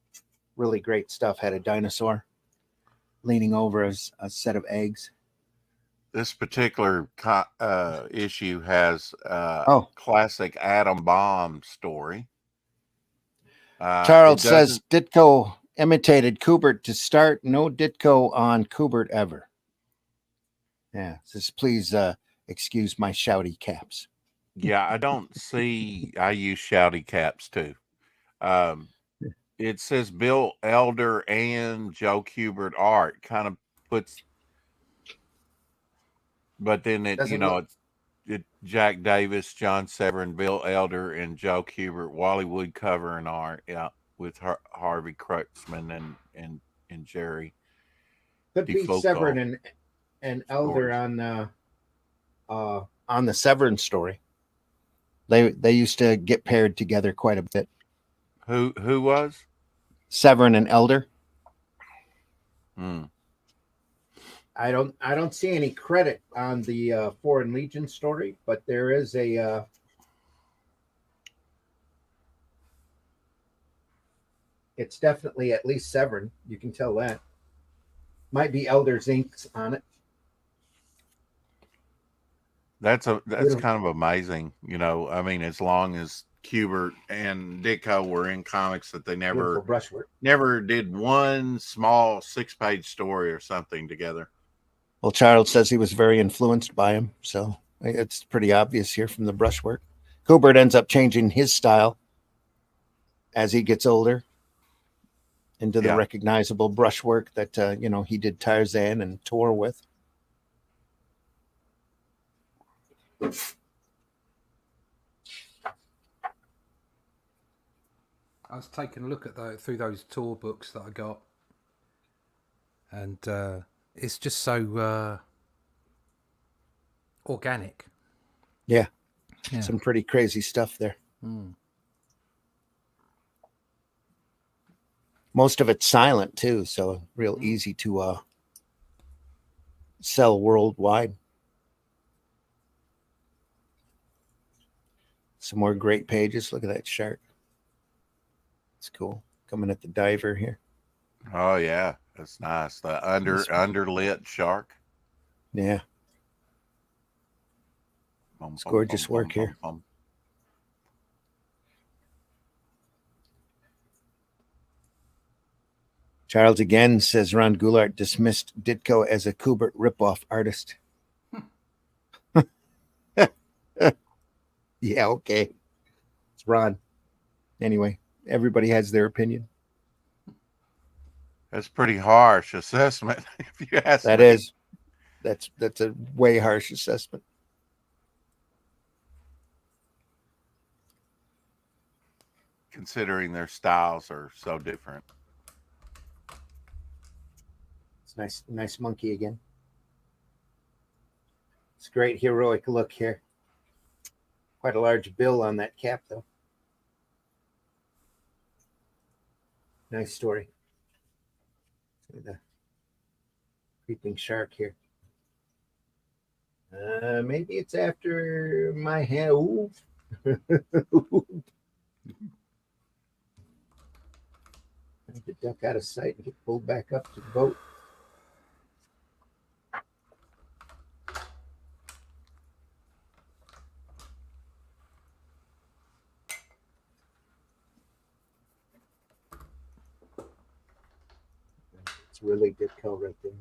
really great stuff. Had a dinosaur leaning over a set of eggs. This particular issue has classic atom bomb story. Charles says Ditko imitated Kubert to start. No Ditko on Kubert ever. Yeah, says please excuse my shouty caps. Yeah, I use shouty caps too. It says Bill Elder and Joe Kubert art. Kind of puts, but then it, Doesn't you know, look- it Jack Davis, John Severin, Bill Elder, and Joe Kubert, Wally Wood cover and art, yeah, with Harvey Kreutzmann and Jerry Could be DeFoucault. Severin and Elder on the Severin story. They used to get paired together quite a bit. Who was? Severin and Elder. Hmm. I don't see any credit on the Foreign Legion story, but there is a it's definitely at least Severin. You can tell that. Might be Elder's inks on it. That's Beautiful. kind of amazing, you know. I mean, as long as Kubert and Ditko were in comics, that they never brushwork. never did one small 6-page story or something together. Well, Charles says he was very influenced by him, so it's pretty obvious here from the brushwork. Kubert ends up changing his style as he gets older into the recognizable brushwork that you know, he did Tarzan and Tor with. I was taking a look at through those tour books that I got, and it's just so organic. Yeah, some pretty crazy stuff there. Most of it's silent too, so real easy to sell worldwide. Some more great pages. Look at that shark. It's cool. Coming at the diver here. Oh yeah, that's nice. The underlit shark. Yeah. It's gorgeous work here. Charles again says Ron Goulart dismissed Ditko as a Kubert ripoff artist. Yeah, okay. It's Ron. Anyway, everybody has their opinion. That's pretty harsh assessment, if you ask That me. is. That's a way harsh assessment. Considering their styles are so different. It's nice monkey again. It's a great heroic look here. Quite a large bill on that cap, though. Nice story. The creeping shark here. Maybe it's after my hand. Ooh. I need to duck out of sight and get pulled back up to the boat. It's really good color right there.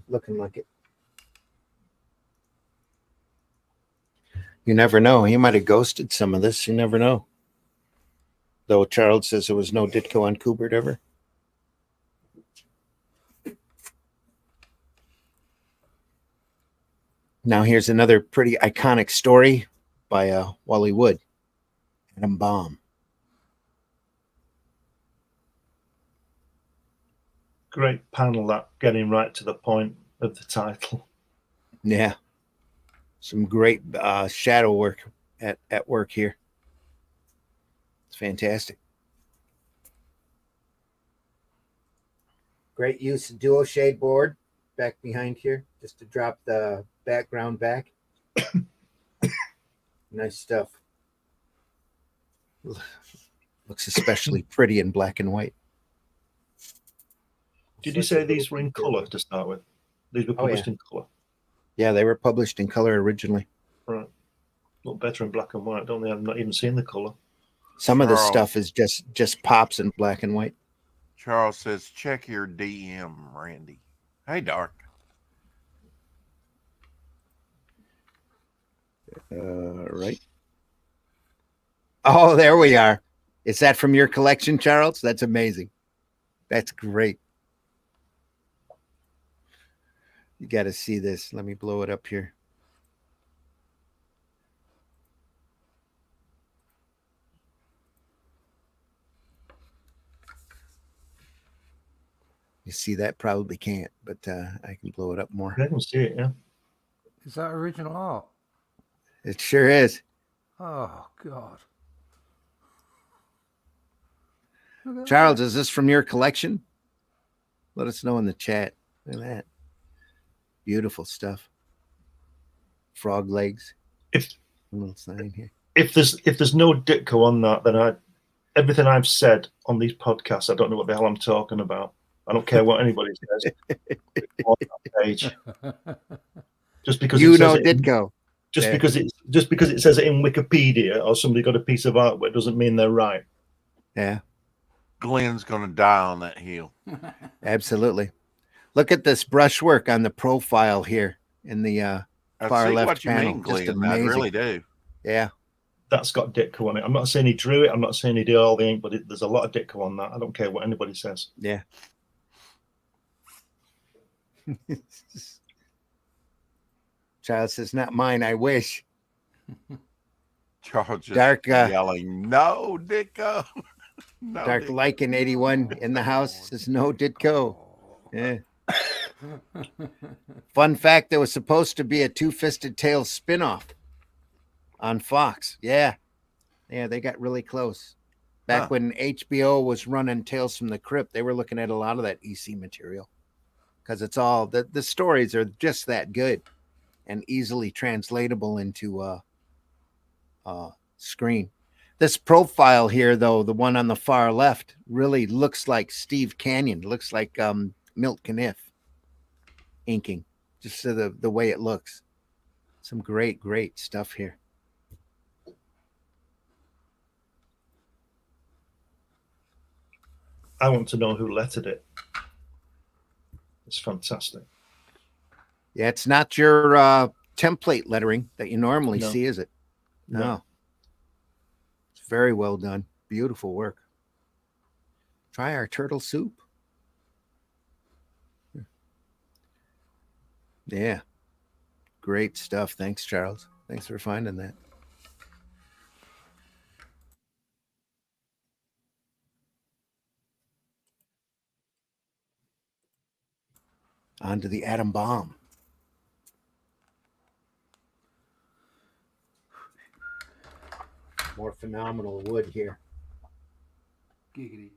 Looking like it. You never know. He might have ghosted some of this. You never know. Though Charles says there was no Ditko on Kubert ever. Now here's another pretty iconic story by Wally Wood. Atom Bomb. Great panel, that getting right to the point of the title. Yeah. Some great shadow work at work here. It's fantastic. Great use of dual shade board back behind here just to drop the background back. Nice stuff. Looks especially pretty in black and white. Did you say these were in color to start with? These were published in color. Yeah, they were published in color originally. Right. Look better in black and white, don't they? I've not even seen the color. Some of this stuff is just pops in black and white. Charles says, check your DM, Randy. Hey, Dark. Right. Oh, there we are. Is that from your collection, Charles? That's amazing. That's great. You got to see this. Let me blow it up here. You see that? Probably can't, but I can blow it up more. I can see it, yeah. Is that original art? It sure is. Oh, God. Look at Charles, that. is this from your collection? Let us know in the chat. Look at that. Beautiful stuff. Frog legs. If a little sign here. If there's no Ditko on that, then everything I've said on these podcasts, I don't know what the hell I'm talking about. I don't care what anybody says on that page. Just because you it says know it Ditko. just because it says it in Wikipedia or somebody got a piece of artwork doesn't mean they're right. Yeah. Glenn's gonna die on that hill. Absolutely. Look at this brushwork on the profile here in the far see left what you panel. mean, Just Glenn. amazing. I really do. Yeah. That's got Ditko on it. I'm not saying he drew it. I'm not saying he did all the ink, but there's a lot of Ditko on that. I don't care what anybody says. Yeah. Child says, not mine, I wish. Charles just Dark, yelling, no, Ditko. No, Dark Ditko. Lycan 81 in the house says, no Ditko. Yeah. Fun fact, there was supposed to be a Two-Fisted Tales spinoff on Fox. Yeah. Yeah, they got really close. Back when HBO was running Tales from the Crypt, they were looking at a lot of that EC material because it's all the stories are just that good and easily translatable into screen. This profile here, though, the one on the far left, really looks like Steve Canyon. Looks like Milt Caniff inking, just the way it looks. Some great stuff here. I want to know who lettered it. It's fantastic. Yeah, it's not your template lettering that you normally see, is it? No. It's very well done. Beautiful work. Try our turtle soup. Yeah. Great stuff. Thanks, Charles. Thanks for finding that. On to the atom bomb. More phenomenal wood here. Giggity.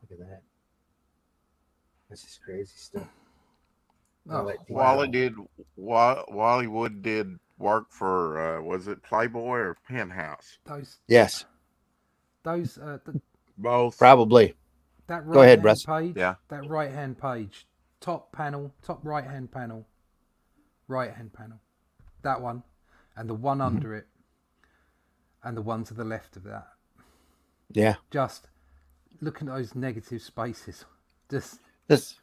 Look at that. This is crazy stuff. Oh, Wally Wood did work for was it Playboy or Penthouse? Yes. Both. Probably. That Go ahead, right-hand Russ. page. Yeah. That right-hand page. Top panel. Top right-hand panel. Right-hand panel. That one. And the one under it. And the one to the left of that. Yeah. Just look at those negative spaces. Just this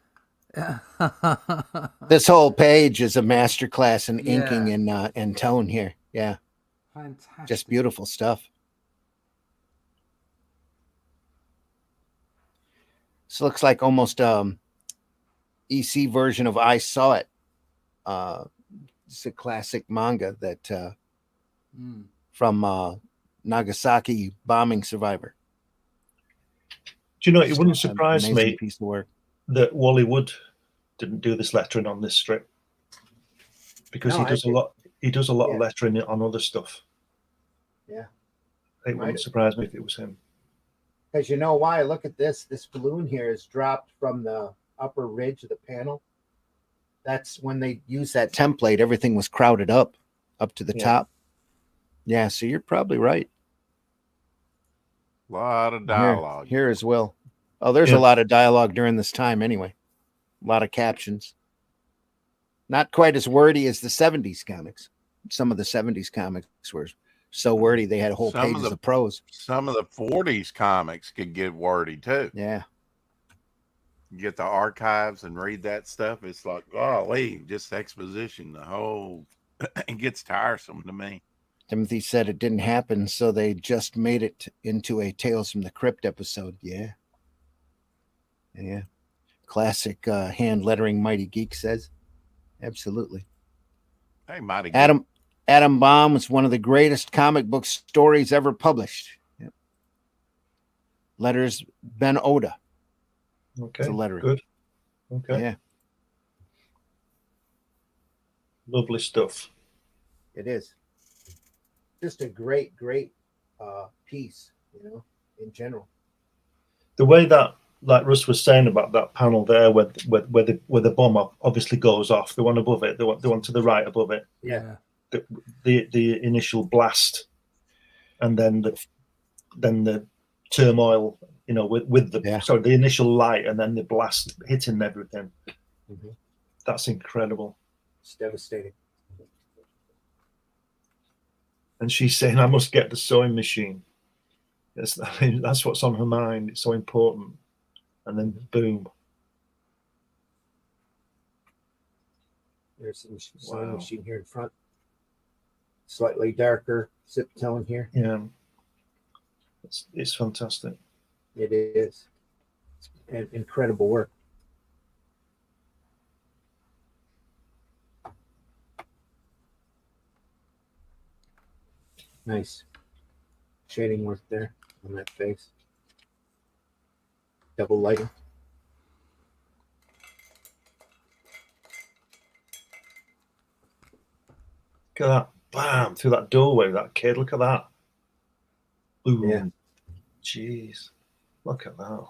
whole page is a masterclass in inking and tone here. Yeah. Fantastic. Just beautiful stuff. This looks like almost EC version of I Saw It. It's a classic manga that from Nagasaki bombing survivor. Do you know, it wouldn't surprise me piece of work that Wally Wood didn't do this lettering on this strip because he does a lot. He does a lot of lettering on other stuff. Yeah, it wouldn't surprise me if it was him. Because you know why? Look at this. This balloon here is dropped from the upper ridge of the panel. That's when they used that template. Everything was crowded up to the top. Yeah, so you're probably right. A lot of dialogue here as well. Oh, there's a lot of dialogue during this time anyway. A lot of captions. Not quite as wordy as the 70s comics. Some of the 70s comics were so wordy they had whole pages of prose. Some of the 40s comics could get wordy too. Yeah. You get the archives and read that stuff. It's like, golly, just exposition. The whole it gets tiresome to me. Timothy said it didn't happen, so they just made it into a Tales from the Crypt episode. Yeah. Classic hand lettering, Mighty Geek says. Absolutely. Hey, mighty good. Adam Baum was one of the greatest comic book stories ever published. Yep. Letters Ben Oda. Okay, the lettering. good. Okay. Yeah, Lovely stuff. it is. Just a great piece, in general. The way that, like Russ was saying about that panel there, where the bomb obviously goes off, the one above it, the one to the right above it, Yeah. the initial blast, and then the turmoil, with the the initial light, and then the blast hitting everything. Mm-hmm. That's incredible. It's devastating. And she's saying, "I must get the sewing machine." That's what's on her mind. It's so important. And then boom. There's some sewing machine here in front. Slightly darker zip tone here. Yeah. It's fantastic. It is. It's incredible work. Nice shading work there on that face. Double lighting. Look at that. Bam. Through that doorway, that kid. Look at that. Ooh. Yeah. Jeez. Look at that.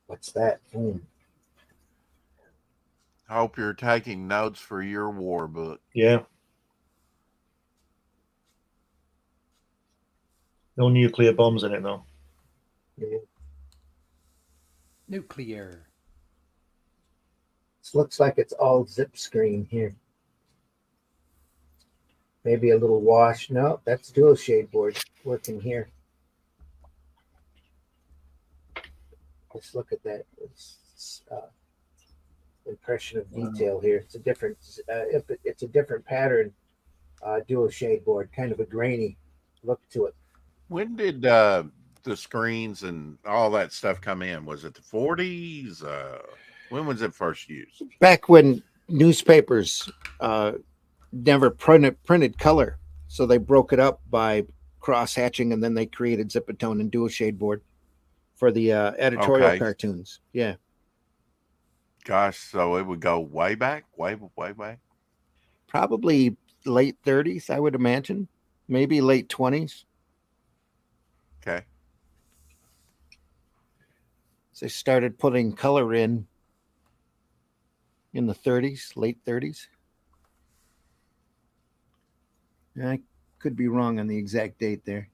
What's that? Boom. I hope you're taking notes for your war book. Yeah. No nuclear bombs in it, though. Yeah. Nuclear. This looks like it's all zip screen here. Maybe a little wash. No, that's dual shade board working here. Let's look at that. It's, impression of detail here. It's a different. It's a different pattern. Dual shade board, kind of a grainy look to it. When did the screens and all that stuff come in? Was it the 40s? When was it first used? Back when newspapers never printed color, so they broke it up by cross hatching, and then they created Zipatone and dual shade board for the editorial cartoons. Yeah. Gosh, so it would go way back, way back. Probably late 30s, I would imagine. Maybe late 20s. Okay. So they started putting color in the 30s, late 30s. I could be wrong on the exact date there.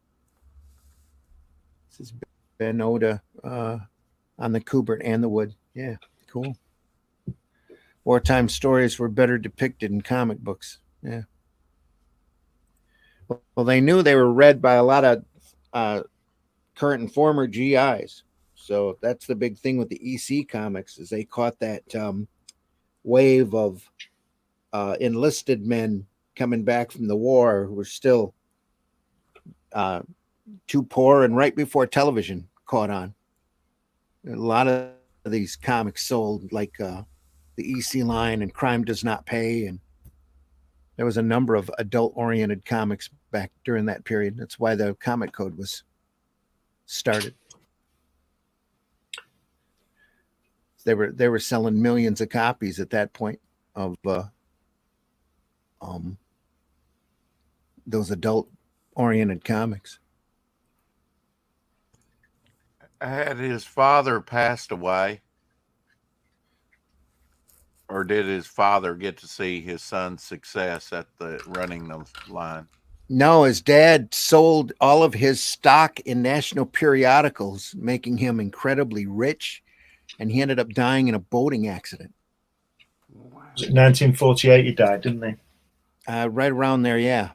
This is Ben Oda on the Kubert and the Wood. Yeah, cool. Wartime stories were better depicted in comic books. Yeah. Well, they knew they were read by a lot of current and former GIs. So that's the big thing with the EC comics, is they caught that wave of enlisted men coming back from the war who were still too poor, and right before television caught on. A lot of these comics sold, like the EC line and Crime Does Not Pay, and there was a number of adult-oriented comics back during that period. That's why the comic code was started. They were selling millions of copies at that point of those adult-oriented comics. Had his father passed away, or did his father get to see his son's success at the running the line? No, his dad sold all of his stock in national periodicals, making him incredibly rich, and he ended up dying in a boating accident. Wow. 1948 he died, didn't he? Right around there, yeah.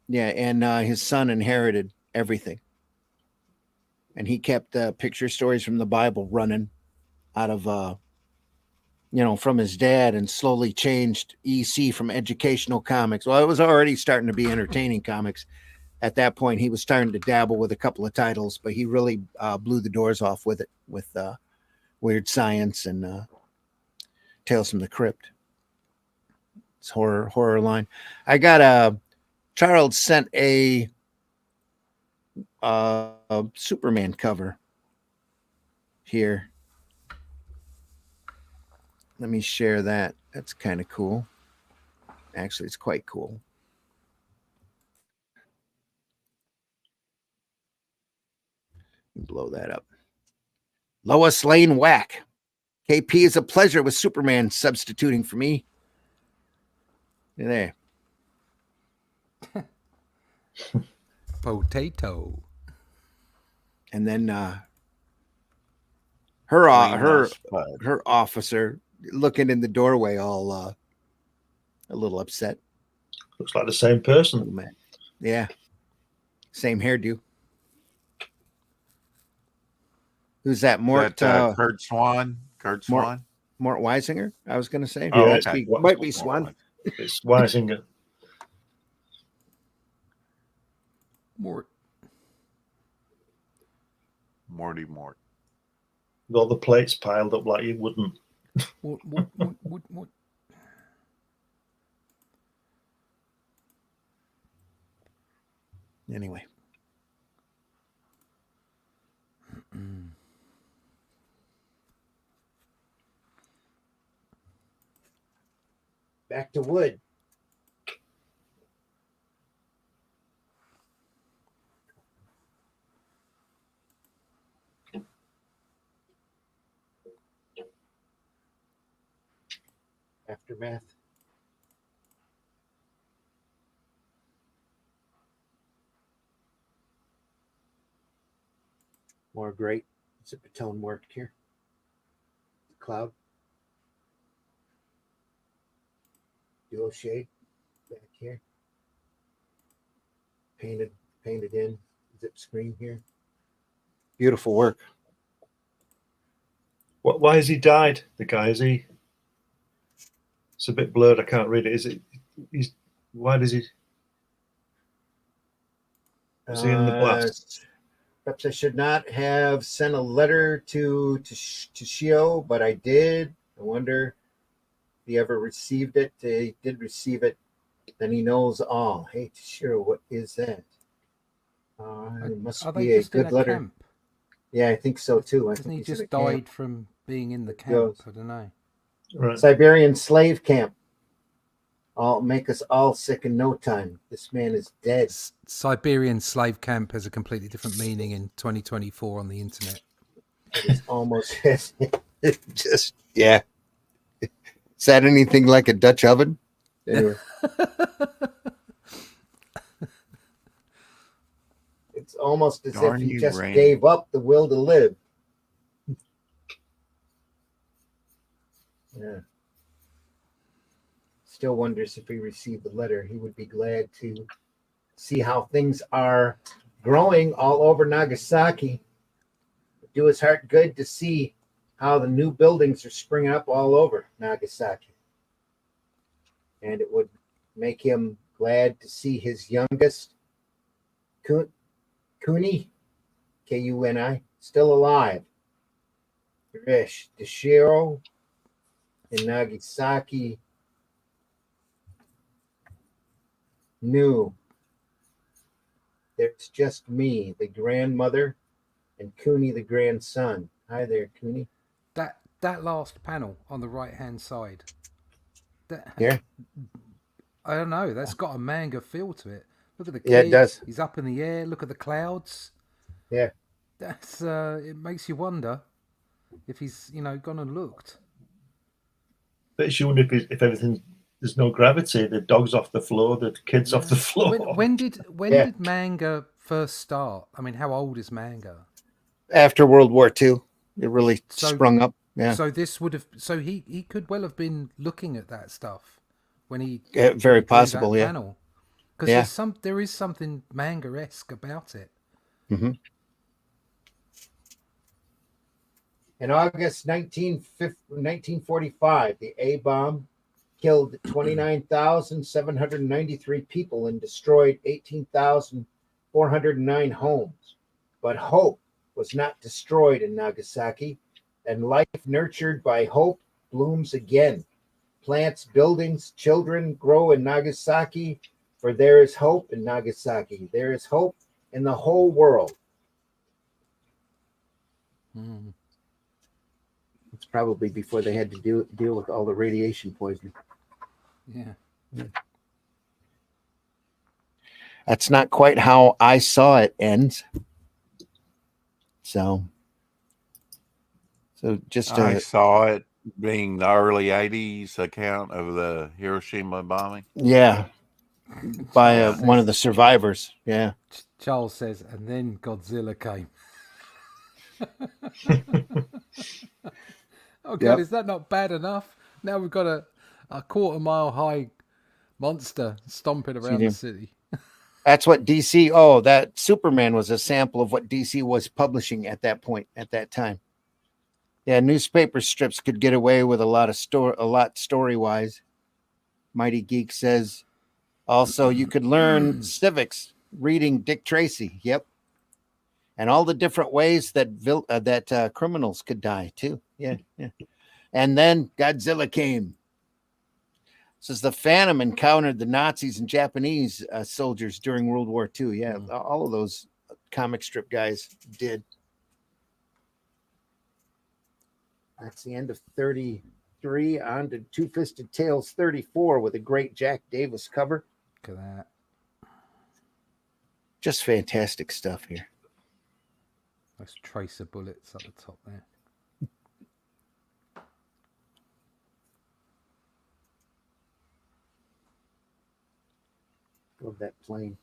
Yeah, and his son inherited everything. And he kept picture stories from the Bible running out of, from his dad, and slowly changed EC from educational comics. Well, it was already starting to be entertaining comics, at that point he was starting to dabble with a couple of titles, but he really blew the doors off with it, with Weird Science and Tales from the Crypt. It's horror line. I got Charles sent a Superman cover here. Let me share that. That's kind of cool. Actually, it's quite cool. Blow that up. Lois Lane Whack. KP is a pleasure with Superman substituting for me. There. Potato. And then her officer looking in the doorway, all a little upset. Looks like the same person. Yeah, same hairdo. Who's that? Mort Kurt Swan. Kurt Swan. Mort Weisinger. I was going to say. Oh, okay. Might be Swan. It's Weisinger. Mort. Mort. With all the plates piled up like you wouldn't. What? Anyway. Back to Wood. Aftermath. More great Zipatone worked here. Cloud. Dual shade back here. Painted in. Zip screen here. Beautiful work. Why has he died? The guy, is he? It's a bit blurred. I can't read it. Is it? Why does he? Was he in the blast? Perhaps I should not have sent a letter to Shio, but I did. I wonder if he ever received it. He did receive it. Then he knows all. Hey, Shiro, what is that? It must be a good letter. Camp? Yeah, I think so too. Hasn't he just died from being in the camp? I don't know. Right. Siberian slave camp. I'll make us all sick in no time. This man is dead. Siberian slave camp has a completely different meaning in 2024 on the internet. It is almost just yeah. Is that anything like a Dutch oven? Anyway. It's almost as if he just gave up the will to live. Yeah. Still wonders if he received the letter. He would be glad to see how things are growing all over Nagasaki. It'd do his heart good to see how the new buildings are springing up all over Nagasaki. And it would make him glad to see his youngest, Kuni, Kuni, still alive. Rish, Deshiro, in Nagasaki, knew there's just me, the grandmother, and Kuni, the grandson. Hi there, Kuni. That last panel on the right-hand side. Yeah. I don't know. That's got a manga feel to it. Look at the kid. Yeah, it does. He's up in the air. Look at the clouds. Yeah. That's it makes you wonder if he's gone and looked. But you wonder if everything, there's no gravity, the dog's off the floor, the kid's off the floor. When did manga first start? I mean, how old is manga? After World War II, it really sprung up. Yeah. So this would have. So he could well have been looking at that stuff when he. Very possible. Yeah. Because there is something manga-esque about it. Mm-hmm. In August 1945, the A-bomb killed 29,793 people and destroyed 18,000 409 homes. But hope was not destroyed in Nagasaki, and life nurtured by hope blooms again. Plants, buildings, children grow in Nagasaki, for there is hope in Nagasaki. There is hope in the whole world. It's probably before they had to deal with all the radiation poisoning. Yeah. That's not quite how I saw it ends. So just I saw it being the early 80s account of the Hiroshima bombing. Yeah, by one of the survivors. Yeah. Charles says, and then Godzilla came. Oh, God, Yep. is that not bad enough? Now we've got a quarter-mile high monster stomping around the city. That's what DC. Oh, that Superman was a sample of what DC was publishing at that point, at that time. Yeah, newspaper strips could get away with a lot story-wise. Mighty Geek says, also you could learn civics reading Dick Tracy. Yep, and all the different ways that criminals could die too. Yeah. And then Godzilla came. Says the Phantom encountered the Nazis and Japanese soldiers during World War II. Yeah, all of those comic strip guys did. That's the end of 33. On to Two-Fisted Tales 34 with a great Jack Davis cover. Look at that. Just fantastic stuff here. Nice tracer bullets up the top there. Love that plane.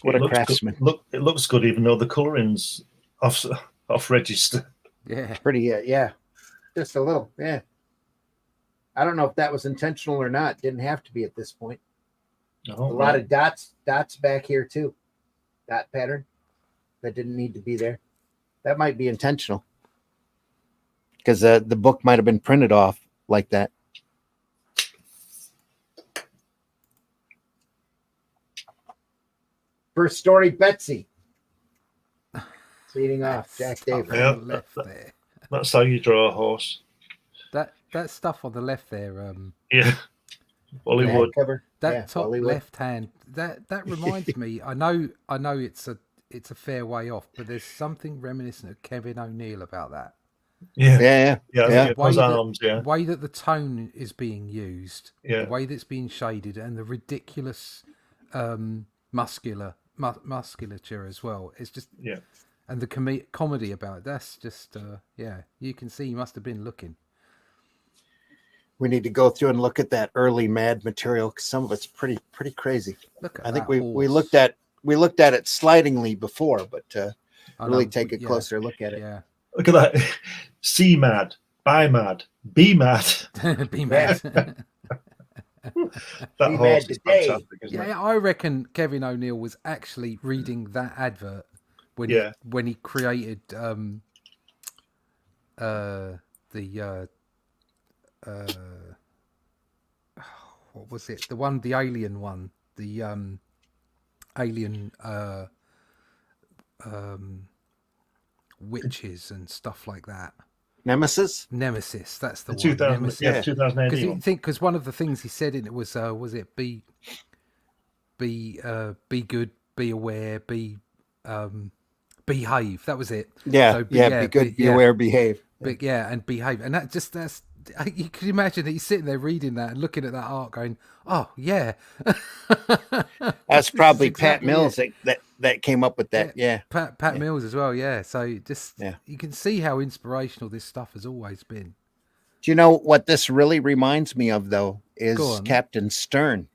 What a craftsman. It looks good, even though the coloring's off register. Yeah. Pretty, yeah. Just a little, yeah. I don't know if that was intentional or not. Didn't have to be at this point. No, a lot of dots back here too. Dot pattern that didn't need to be there. That might be intentional. Because the book might have been printed off like that. First story, Betsy. Leading off, Jack Davis. Yeah, that's how you draw a horse. That stuff on the left there. Yeah, Wally Wood. Cover. That top left hand. That reminds me. I know. It's a fair way off, but there's something reminiscent of Kevin O'Neill about that. Yeah. The way that the tone is being used, the way that's being shaded, and the ridiculous musculature as well. It's just and the comedy about it. That's just you can see he must have been looking. We need to go through and look at that early Mad material because some of it's pretty crazy. Look at I think we looked at it slidingly before, but really take a closer look at it. Yeah. Look at that. C mad, buy mad, be mad. Be mad. That be horse mad is today. fantastic, isn't it? I reckon Kevin O'Neill was actually reading that advert when he created what was it? The alien one, the alien witches and stuff like that. Nemesis, that's the one. 2018. Because one of the things he said in it was it be good, be aware, behave. That was it. Yeah, so be good, be aware, behave. But and behave, and that's. You can imagine that he's sitting there reading that and looking at that art, going, "Oh yeah." That's probably Pat Mills that came up with that. Yeah, Pat Mills as well. Yeah, so you can see how inspirational this stuff has always been. Do you know what this really reminds me of, though? Is Captain Stern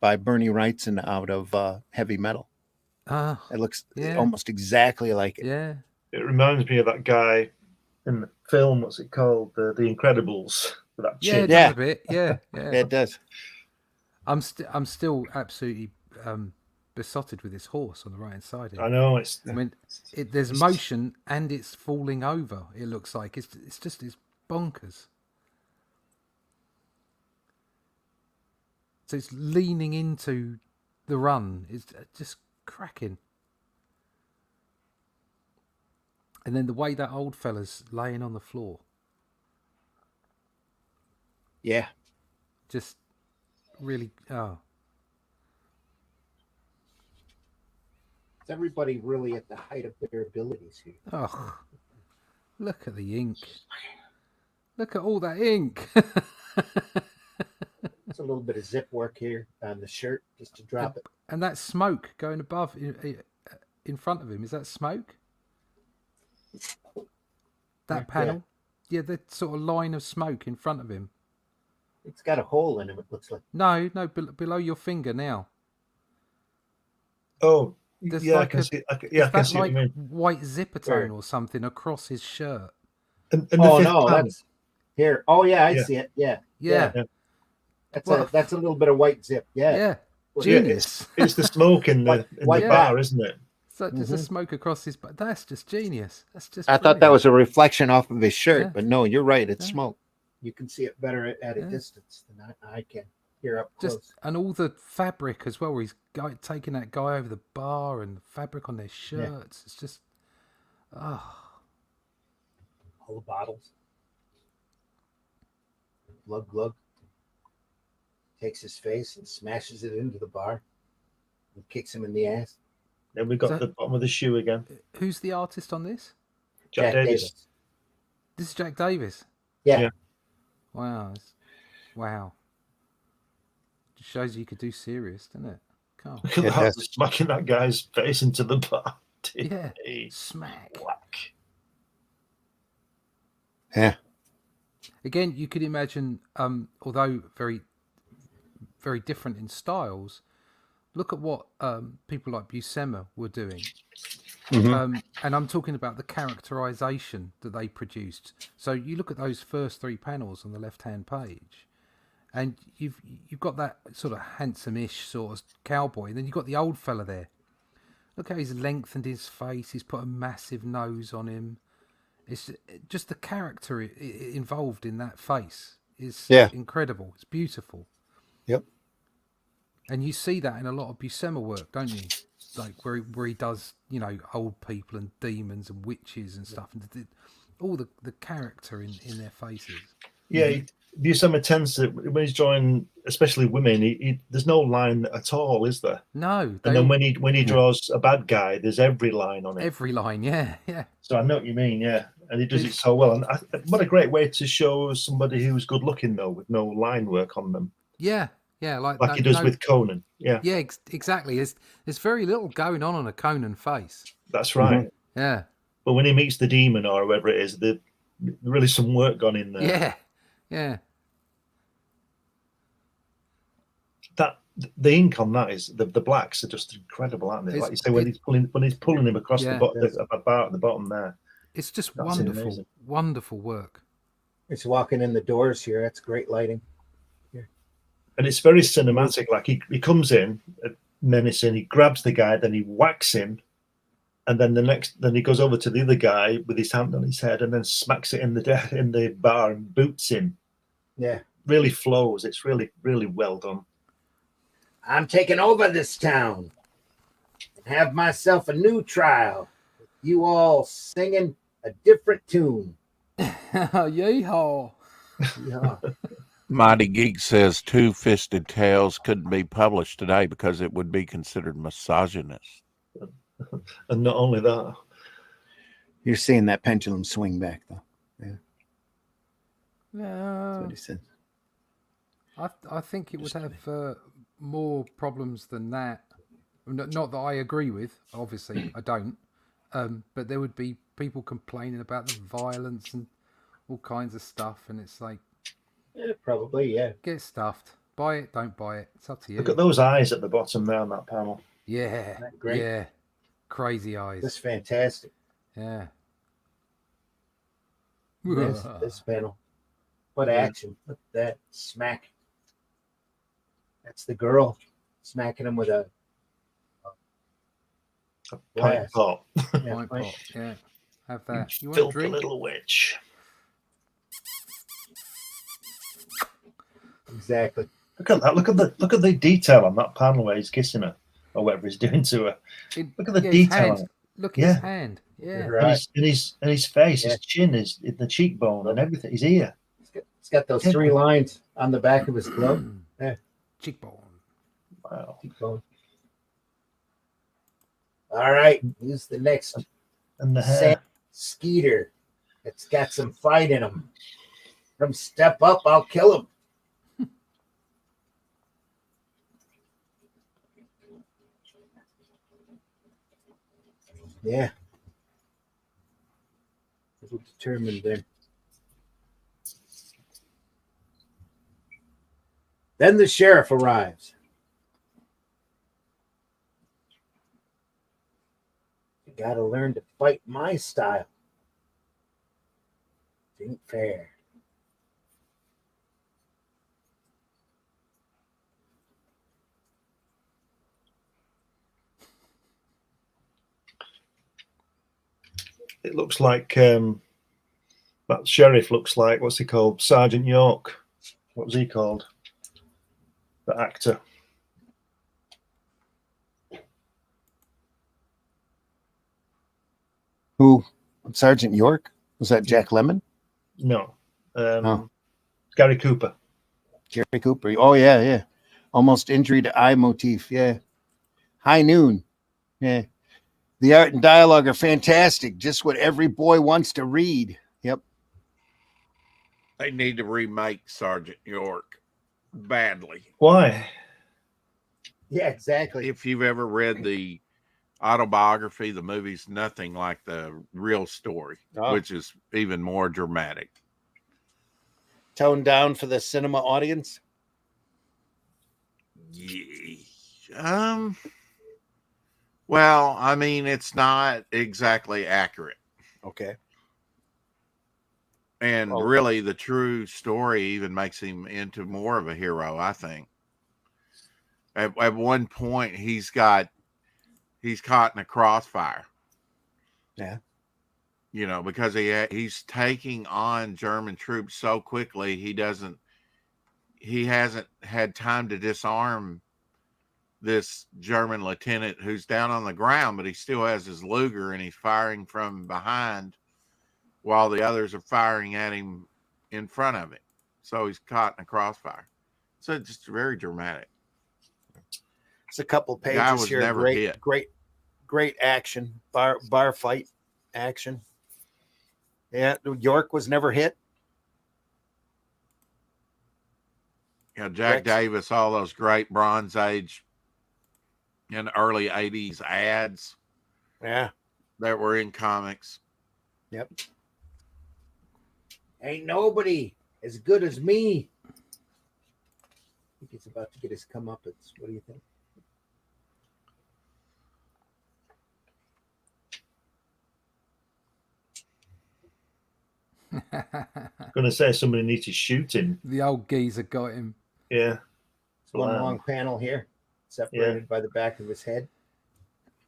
by Bernie Wrightson out of Heavy Metal. It looks almost exactly like it. Yeah, it reminds me of that guy in the film. What's it called? The Incredibles. With that chick. A bit. Yeah, it does. I'm still absolutely besotted with this horse on the right hand side here. I know there's motion and it's falling over. It looks like it's bonkers. So it's leaning into the run. It's just cracking. And then the way that old fella's laying on the floor. Yeah. Just really, Is everybody really at the height of their abilities here? Oh, look at the ink. Look at all that ink. It's a little bit of zip work here on the shirt just to drop it. And that smoke going above in front of him, is that smoke? That panel? Yeah, the sort of line of smoke in front of him. It's got a hole in him, it looks like. No, below your finger now. Oh, There's yeah, like I can see. I can see what you mean. white zipper tone or something across his shirt. And oh no, that's here. Oh yeah, I Yeah. see it. Yeah, Yeah. That's a little bit of white zip. Yeah, Yeah. Yeah, Genius. it's the smoke in the White bar, isn't it? So just a smoke across his butt. That's just genius. That's just I thought that was a reflection off of his shirt, Yeah. but no, you're right. It's Yeah. smoke. You can see it better at a Yeah. distance than I can here up close. just and all the fabric as well, where he's taking that guy over the bar and the fabric on their shirts. It's just All the bottles. Glug glug. Takes his face and smashes it into the bar and kicks him in the ass. Then we got So- the bottom of the shoe again. who's the artist on this? Jack Davis. This is Jack Davis. Yeah. Wow. Wow. Just shows you could do serious, doesn't it? Come on. Look at that, smacking that guy's face into the bar. Yeah. Hey, Smack. whack. Yeah. Again, you could imagine, although very, very different in styles, look at what people like Buscema were doing. And I'm talking about the characterization that they produced. So you look at those first three panels on the left-hand page, and you've got that sort of handsome-ish sort of cowboy, and then you've got the old fella there. Look how he's lengthened his face. He's put a massive nose on him. It's just the character involved in that face is incredible. It's beautiful. Yep. And you see that in a lot of Buscema work, don't you? Like where he does, old people and demons and witches and stuff, and all the character in their faces. Yeah, Buscema tends to, when he's drawing, especially women, he there's no line at all, is there? No. And then when he draws a bad guy, there's every line on it. Every line, yeah. So I know what you mean, yeah. And he does it so well. And what a great way to show somebody who's good looking, though, with no line work on them. Yeah, like he does with Conan. Yeah, exactly. There's very little going on a Conan face. that's right. Yeah, But when he meets the demon or whoever it is, there's really some work gone in there. yeah. That the ink on that is the blacks are just incredible, aren't they? Like you say, when he's pulling him across the bar at the bottom there. It's just That's wonderful, amazing. wonderful work. It's walking in the doors here. That's great lighting. And it's very cinematic. Like he comes in, menacing, he grabs the guy, then he whacks him, and then then he goes over to the other guy with his hand on his head, and then smacks it in the bar and boots him. Yeah, really flows. It's really, really well done. I'm taking over this town and have myself a new trial. You all singing a different tune. Yeehaw! Yeah. Mighty Geek says Two-Fisted Tales couldn't be published today because it would be considered misogynist. And not only that, You're seeing that pendulum swing back, though. Yeah, Yeah, that's what he said. I think it would have more problems than that. Not that I agree with, obviously, I don't. But there would be people complaining about the violence and all kinds of stuff, and it's like, Yeah, probably, yeah. get stuffed. Buy it, don't buy it. It's up to you. look at those eyes at the bottom there on that panel. Yeah, Isn't that great? yeah. Crazy eyes. That's fantastic. Yeah. This panel. What action. Look at that. Smack. That's the girl smacking him with a Pint glass. pot. Yeah, Pint pot, yeah. Have that. You want a Filthy drink? little witch. Exactly. Look at that. Look at the detail on that panel where he's kissing her or whatever he's doing to her. Look at the his detail hand. on it. Look at his hand. Yeah. And his face, his chin, the cheekbone, and everything. His ear. It's got those 3 lines on the back of his glove. Yeah. Cheekbone. Wow. Cheekbone. All right. Who's the next? And the Sam hair. Skeeter. It's got some fight in him. From Step Up, I'll kill him. Yeah. Little determined there. Then the sheriff arrives. You gotta learn to fight my style. It ain't fair. It looks like that sheriff looks like, what's he called? Sergeant York. What was he called? The actor. Who? Sergeant York? Was that Jack Lemmon? No. Gary Cooper. Gary Cooper. Oh, yeah, yeah. Almost injury to eye motif. Yeah. High Noon. Yeah. The art and dialogue are fantastic. Just what every boy wants to read. Yep. They need to remake Sergeant York badly. Why? Yeah, exactly. If you've ever read the autobiography, the movie's nothing like the real story, which is even more dramatic. Toned down for the cinema audience? Yeah. Well, I mean, it's not exactly accurate. Okay. And really, the true story even makes him into more of a hero, I think. At one point, he's caught in a crossfire. Yeah. You know, because he's taking on German troops so quickly, he hasn't had time to disarm this German lieutenant who's down on the ground, but he still has his Luger and he's firing from behind while the others are firing at him in front of him. So he's caught in a crossfire. So it's just very dramatic. It's a couple Guy pages was here. never hit. Great action. Bar fight action. Yeah, York was never hit. Yeah, Jack Davis, all those great Bronze Age and early 80s ads. Yeah. That were in comics. Yep. Ain't nobody as good as me. I think he's about to get his comeuppance. What do you think? I'm going to say somebody needs to shoot him. The old geezer got him. Yeah. It's one long panel here, separated by the back of his head.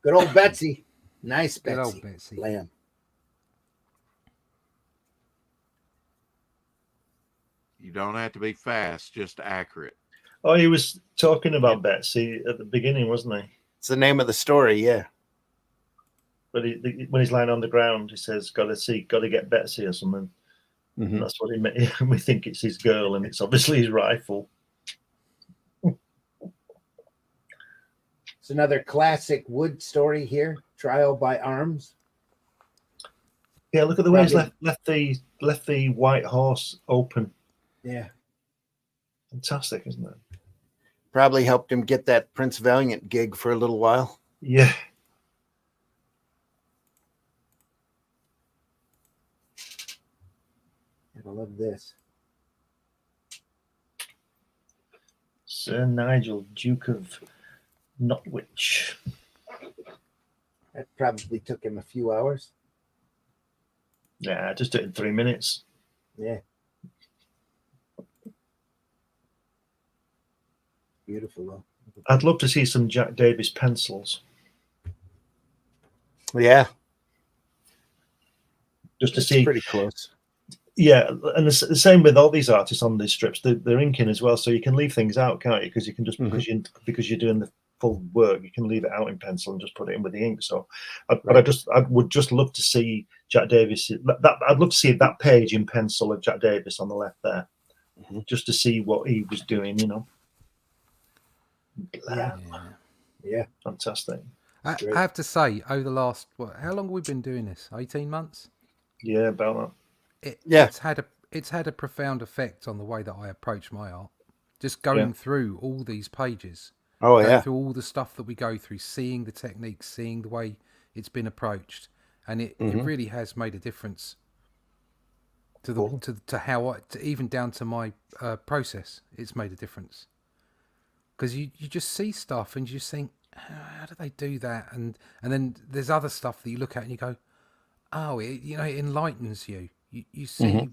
Good old Betsy. Nice Betsy. Good old Betsy. Lamb. You don't have to be fast, just accurate. Oh, he was talking about Betsy at the beginning, wasn't he? It's the name of the story, yeah. But when he's lying on the ground, he says, "Got to get Betsy" or something. Mm-hmm. And that's what he meant. We think it's his girl, and it's obviously his rifle. It's another classic Wood story here. Trial by Arms. Yeah, look at the way he's left the white horse open. Yeah. Fantastic, isn't it? Probably helped him get that Prince Valiant gig for a little while. Yeah. I love this. Sir Nigel, Duke of Notwich. That probably took him a few hours. Yeah, just did it in 3 minutes. Yeah. Beautiful, though. I'd love to see some Jack Davis pencils. Yeah. Just to It's see. pretty close. Yeah, and the same with all these artists on these strips. They're inking as well, so you can leave things out, can't you? Because you can just because you're doing the full work, you can leave it out in pencil and just put it in with the ink. So, but I would just love to see Jack Davis. I'd love to see that page in pencil of Jack Davis on the left there, just to see what he was doing. You know. Yeah, fantastic. I have to say, over the last how long have we been doing this? 18 months. Yeah, about that. It's had a profound effect on the way that I approach my art. Just going through all these pages, going through all the stuff that we go through, seeing the techniques, seeing the way it's been approached, and it really has made a difference to the to how even down to my process. It's made a difference because you just see stuff and you just think, how do they do that? And then there's other stuff that you look at and you go, oh, it enlightens you. You see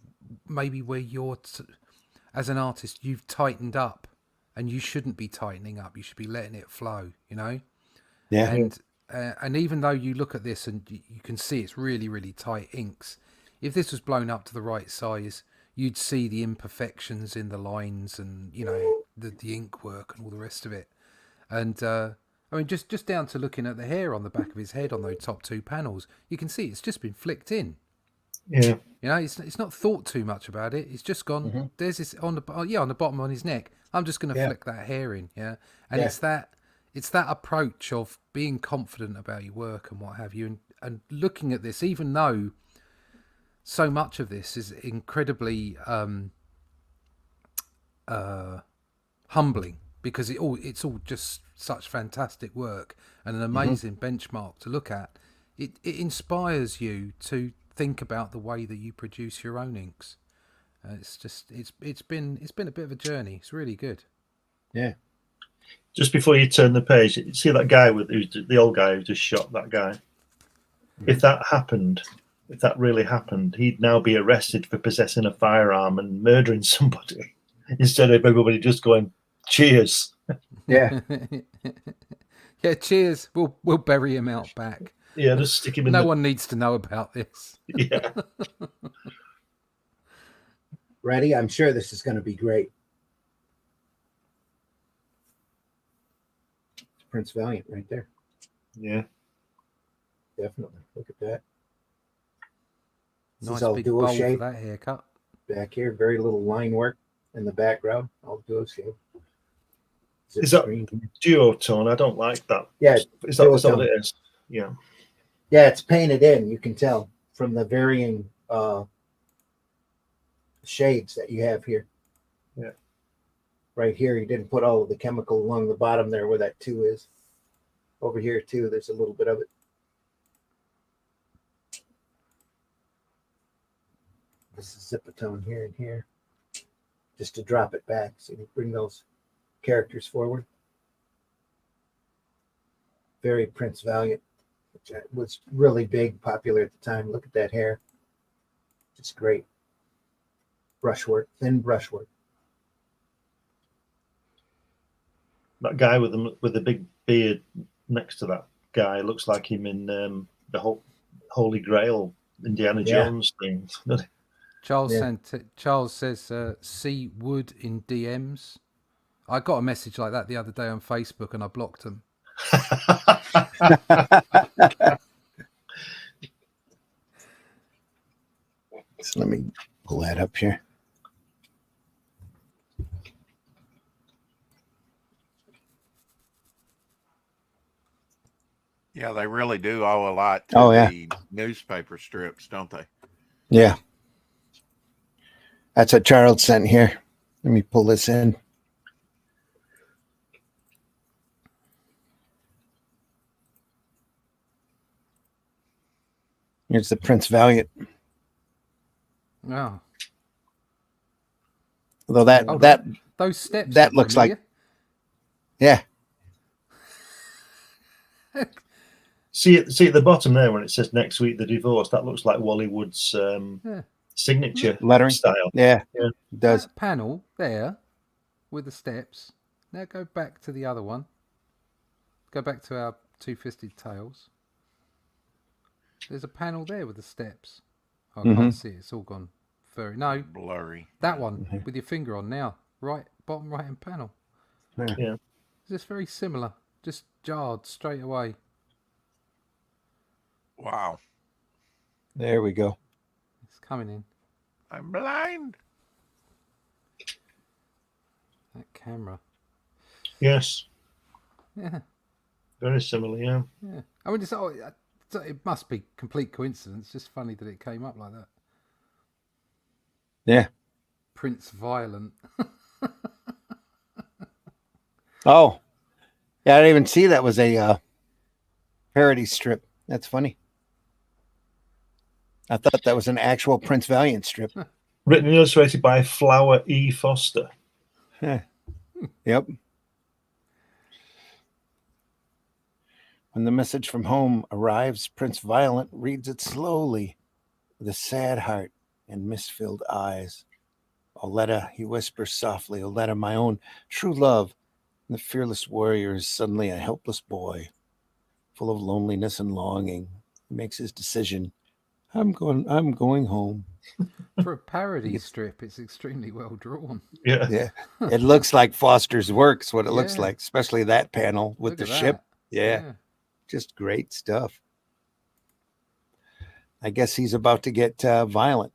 maybe where you're, as an artist, you've tightened up and you shouldn't be tightening up. You should be letting it flow, Yeah. And even though you look at this and you can see it's really, really tight inks, if this was blown up to the right size, you'd see the imperfections in the lines and, the ink work and all the rest of it. And, I mean, just down to looking at the hair on the back of his head on those top two panels, you can see it's just been flicked in. Yeah. It's not thought too much about it. It's just gone. There's this on the bottom on his neck. I'm just going to flick that hair in. Yeah. And it's that approach of being confident about your work and what have you, and looking at this, even though so much of this is incredibly humbling, because it's all just such fantastic work and an amazing benchmark to look at. It inspires you to think about the way that you produce your own inks. It's been a bit of a journey. It's really good. Yeah. Just before you turn the page, you see that guy who's the old guy who just shot that guy. If that happened, if that really happened, he'd now be arrested for possessing a firearm and murdering somebody, instead of everybody just going, cheers. Yeah. Yeah, cheers. We'll bury him out back. Yeah, just stick him in. No one needs to know about this. Yeah. Ready? I'm sure this is going to be great. Prince Valiant right there. Yeah. Definitely. Look at that. This Nice is all big dual bowl shape. for that haircut. Back here, very little line work in the background. All dual shape. Is that duotone? I don't like that. Yeah. Is that what it is? Yeah. Yeah, it's painted in. You can tell from the varying shades that you have here. Yeah. Right here, you didn't put all of the chemical along the bottom there where that 2 is. Over here, too, there's a little bit of it. This is zipatone here and here. Just to drop it back so you bring those characters forward. Very Prince Valiant, which was really big, popular at the time. Look at that hair. Just great. Brushwork, thin brushwork. That guy with the big beard next to that guy looks like him in the whole Holy Grail Indiana Jones things. Charles says, see Wood in DMs. I got a message like that the other day on Facebook and I blocked them. So let me pull that up here. Yeah, they really do owe a lot to the newspaper strips, don't they? Yeah. That's what Charles sent here. Let me pull this in. Here's the Prince Valiant. Oh. Although those steps that looks familiar. Like yeah. See at the bottom there when it says next week the divorce, that looks like Wally Wood's signature lettering style. Yeah, it does. That panel there with the steps. Now go back to the other one. Go back to our two-fisted tails. There's a panel there with the steps. I can't see it. It's all gone very no blurry. that one with your finger on now, right bottom right hand panel. Yeah. It's just very similar, just jarred straight away. Wow. There we go. It's coming in. I'm blind. That camera. Yes. Yeah. Very similar, yeah. Yeah. I mean, it must be complete coincidence. Just funny that it came up like that. Yeah. Prince Violent. Oh, yeah. I didn't even see that was a parody strip. That's funny. I thought that was an actual Prince Valiant strip. Written and illustrated by Flower E. Foster. Yep. When the message from home arrives, Prince Violent reads it slowly with a sad heart and mist-filled eyes. Oletta, he whispers softly, Oletta, my own true love. And the fearless warrior is suddenly a helpless boy, full of loneliness and longing. He makes his decision. I'm going home. For a parody strip, it's extremely well drawn. Yeah. It looks like Foster's works, what it looks Yeah. like, especially that panel with Look the at ship. that. Yeah. Just great stuff. I guess he's about to get violent.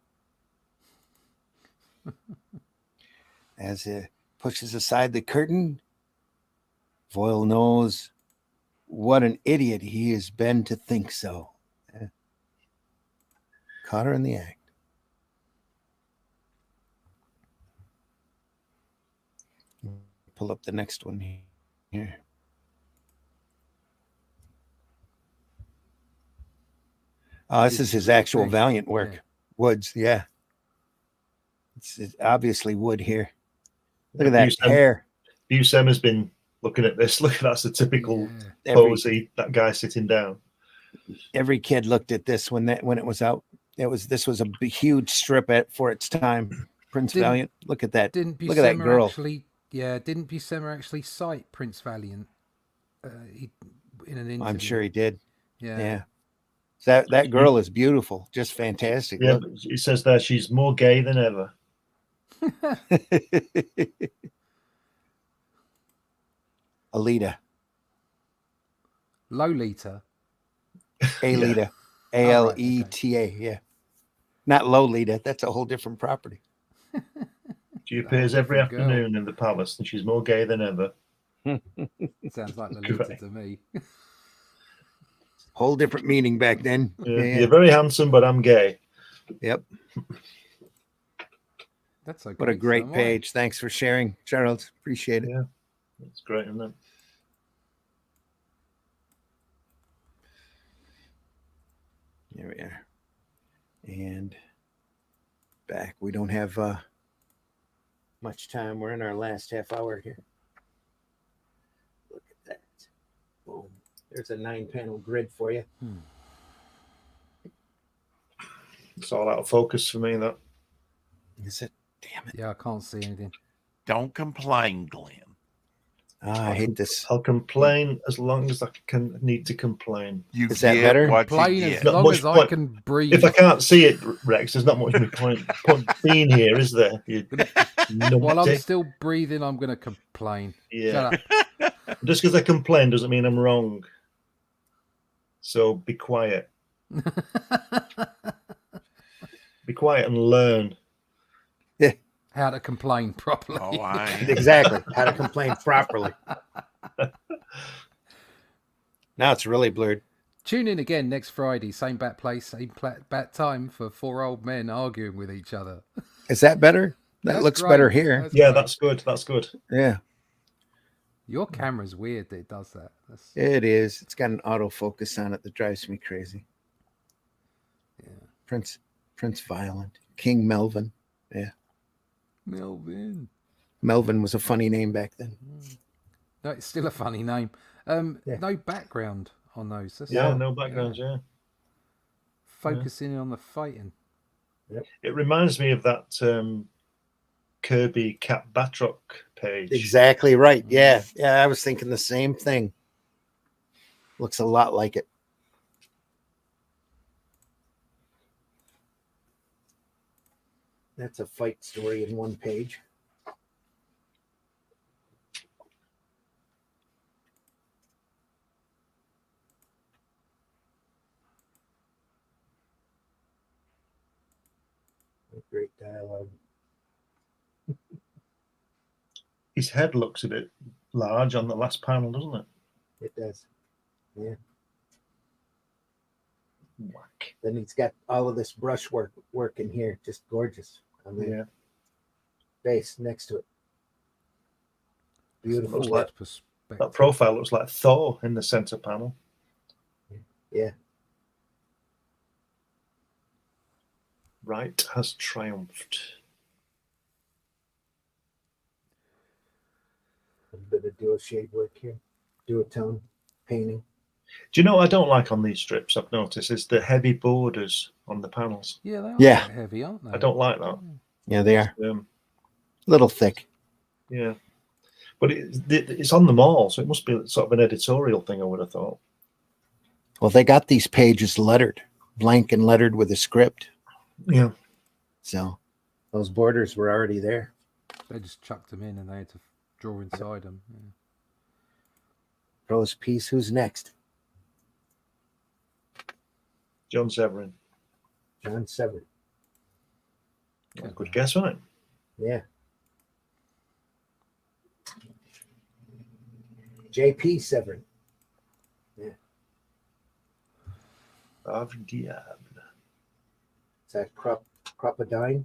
As he pushes aside the curtain, Voyle knows what an idiot he has been to think so. Caught her in the act. Pull up the next one here. This is his actual Valiant work. Yeah. Wood's, yeah. It's obviously Wood here. Look at that hair. Buscem has been looking at this. Look, that's the typical pose. That guy sitting down. Every kid looked at this when it was out. This was a huge strip for its time. Prince Valiant. Look at that. Look at that girl. Didn't Buscema actually cite Prince Valiant in an interview? I'm sure he did. Yeah. That girl is beautiful, just fantastic. Yeah, Look. but it says there she's more gay than ever. Alita. Lolita. Alita. Aleta. Yeah. Not Lolita. That's a whole different property. She appears every afternoon in the palace, and she's more gay than ever. Sounds like Lolita to me. Whole different meaning back then. Yeah. You're very handsome, but I'm gay. Yep. That's okay. What a great page. Thanks for sharing, Charles. Appreciate it. Yeah. That's great, isn't it? There we are. And back. We don't have much time. We're in our last half hour here. Look at that. Boom. There's a 9-panel grid for you. It's all out of focus for me, that. Is it? Damn it. Yeah, I can't see anything. Don't complain, Glenn. I hate this. I'll complain as long as I need to complain. Is that better? Complain as long as I can breathe. If I can't see it, Rex, there's not much point being here, is there? While I'm still breathing, I'm going to complain. Yeah. Shut up. Just because I complain doesn't mean I'm wrong. So be quiet. Be quiet and learn. How to complain properly. Exactly. How to complain properly. Now it's really blurred. Tune in again next Friday. Same bat place, same bat time for 4 old men arguing with each other. Is that better? That That's looks great. better here. That's Yeah, great. that's good. That's good. Yeah. Your camera's weird that it does that. It is. It's got an autofocus on it that drives me crazy. Yeah. Prince Violent. King Melvin. Yeah. Melvin was a funny name back then. No, it's still a funny name. No background on those. That's No background, yeah. Focusing on the fighting. Yep. It reminds me of that Kirby Cat Batroc page. Exactly right. Yeah. Yeah, I was thinking the same thing. Looks a lot like it. That's a fight story in one page. Great dialogue. His head looks a bit large on the last panel, doesn't it? It does. Yeah. Whack. Then he's got all of this brushwork in here, just gorgeous. I mean, Yeah. face next to it. Beautiful. Looks Forward like perspective. that profile looks like Thor in the center panel. Yeah. Right has triumphed. A bit of dual shade work here, duotone painting. Do you know what I don't like on these strips? I've noticed is the heavy borders on the panels. Yeah, they are Yeah. quite heavy, aren't they? I don't like that. Yeah, they are. Um, Little thick. yeah, but it's on them all, so it must be sort of an editorial thing. I would have thought. Well, they got these pages lettered, blank and lettered with a script. Yeah. So those borders were already there. They just chucked them in and they had to draw inside them. Yeah. Prose piece. Who's next? John Severin. John Severin. Good guess, wasn't it? Yeah. J.P. Severin. Yeah. Of Diable. Is that Cropadine?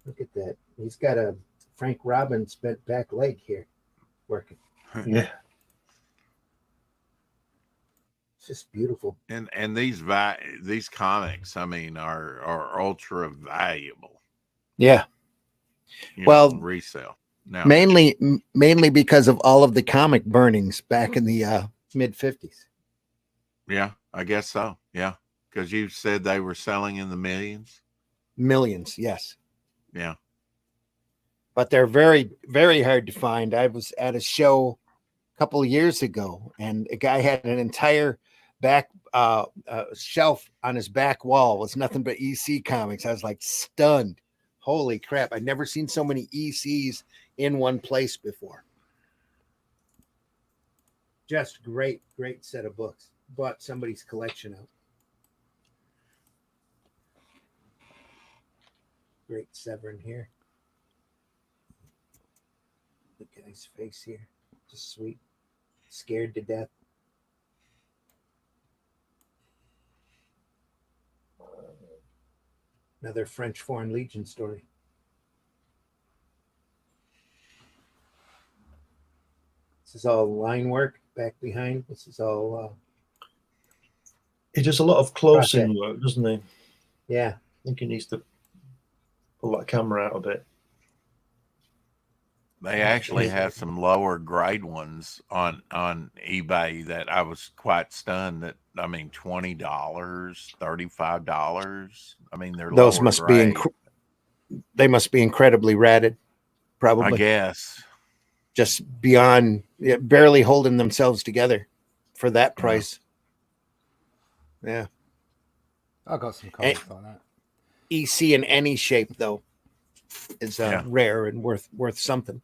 Look at that. He's got a Frank Robbins bent back leg here working. Yeah. It's just beautiful. And these comics, I mean, are ultra valuable. Yeah. Well, resale now. Mainly because of all of the comic burnings back in the mid 50s. Yeah, I guess so. Yeah, because you said they were selling in the millions. Millions, yes. Yeah. But they're very, very hard to find. I was at a show a couple of years ago, and a guy had an entire back shelf on his back wall was nothing but EC comics. I was like stunned. Holy crap. I'd never seen so many ECs in one place before. Just great set of books. Bought somebody's collection out. Great Severin here. Look at his face here. Just sweet. Scared to death. Another French Foreign Legion story. This is all line work back behind. This is all. He does a lot of close-in work, doesn't he? Yeah. I think he needs to pull that camera out a bit. They actually have some lower grade ones on eBay that I was quite stunned that, I mean, $20, $35. I mean, they're those lower must grade. They must be incredibly ratted, probably. I guess. Just beyond, barely holding themselves together for that price. Yeah. I got some comics like that. EC in any shape, though, is rare and worth something.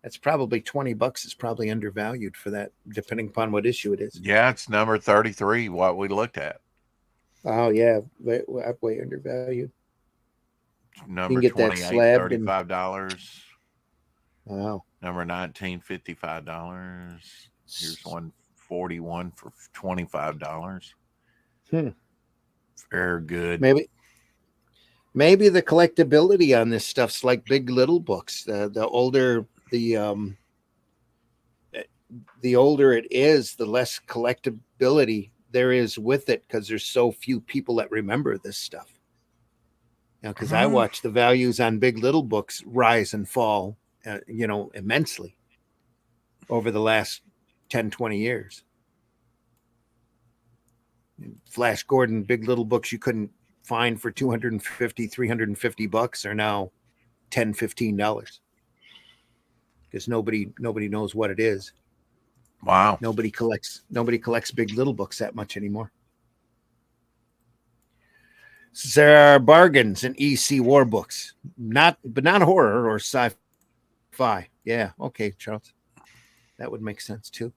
That's probably $20 is probably undervalued for that, depending upon what issue it is. Yeah, it's number 33, what we looked at. Oh, yeah. Way undervalued. Number you can get 28, that slabbed $35. Wow. Number 19, $55. Here's 141 for $25. Very good. Maybe the collectability on this stuff's like Big Little books. The older the older it is, the less collectability there is with it, because there's so few people that remember this stuff. Because I watch the values on Big Little books rise and fall, immensely over the last 10, 20 years. Flash Gordon, Big Little books you couldn't find for $250, $350 are now $10, $15 because nobody knows what it is. Wow. Nobody collects Big Little books that much anymore. There are bargains in EC war books, not horror or sci-fi. Yeah, okay, Charles, that would make sense too.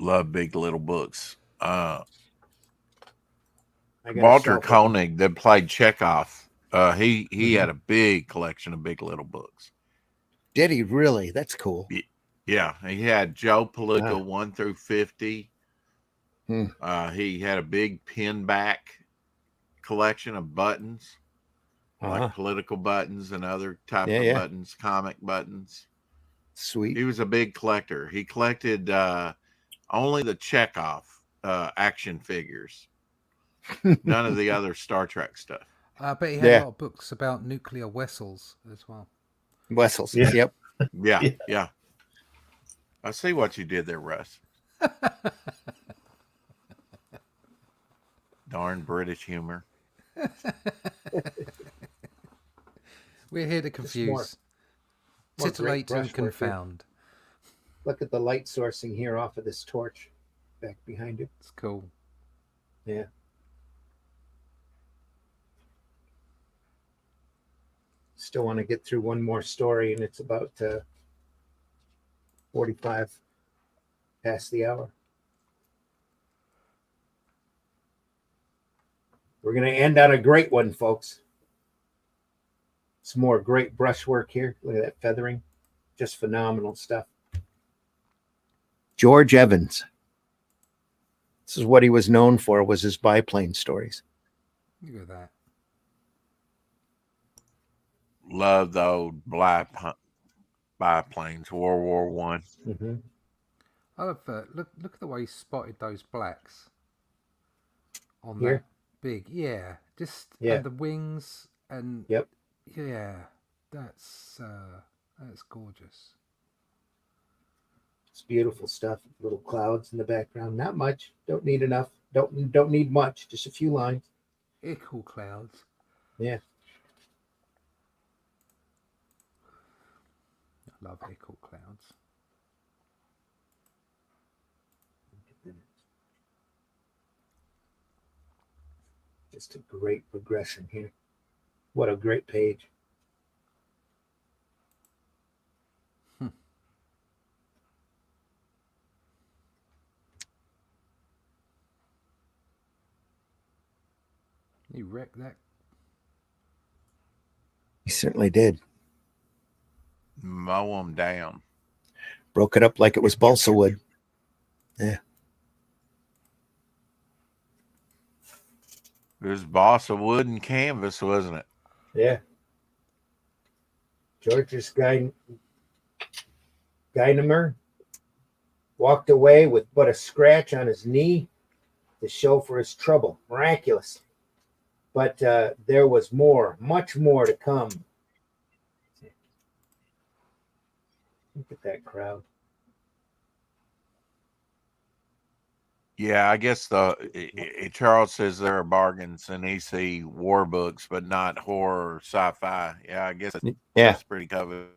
Love big little books. I got a Walter shelf of them. Koenig that played Chekhov. He had a big collection of big little books. Did he really? That's cool. Yeah, he had Joe Palooka Wow. 1 through 50. Hmm. He had a big pin back collection of buttons, like political buttons and other type of buttons, comic buttons. Sweet. He was a big collector. He collected only the Chekhov action figures. None of the other Star Trek stuff. But he had a lot of books about nuclear vessels as well. Vessels. Yeah. Yep. Yeah. I see what you did there, Russ. Darn British humor. We're here to confuse, titillate, and confound. Look at the light sourcing here off of this torch back behind you. It's cool. Yeah. Still want to get through one more story, and it's about 45 past the hour. We're going to end on a great one, folks. Some more great brushwork here. Look at that feathering. Just phenomenal stuff. George Evans. This is what he was known for, was his biplane stories. Look at that. Love the old biplanes, World War One. Mm-hmm. I love look at the way he spotted those blacks on Here? that big. Yeah, just Yeah. and the wings and Yep. Yeah, that's gorgeous. It's beautiful stuff. Little clouds in the background. Not much. Don't need enough. Don't need much. Just a few lines. Equal clouds. Yeah. I love equal clouds. Just a great progression here. What a great page. He wrecked that. He certainly did. Mow them down. Broke it up like it was balsa wood. Yeah. It was balsa wood and canvas, wasn't it? Yeah. George's Guynemer walked away with but a scratch on his knee to show for his trouble. Miraculous. But there was more, much more to come. Look at that crowd. Yeah, I guess Charles says there are bargains in EC war books, but not horror or sci-fi. Yeah, I guess that's pretty covered.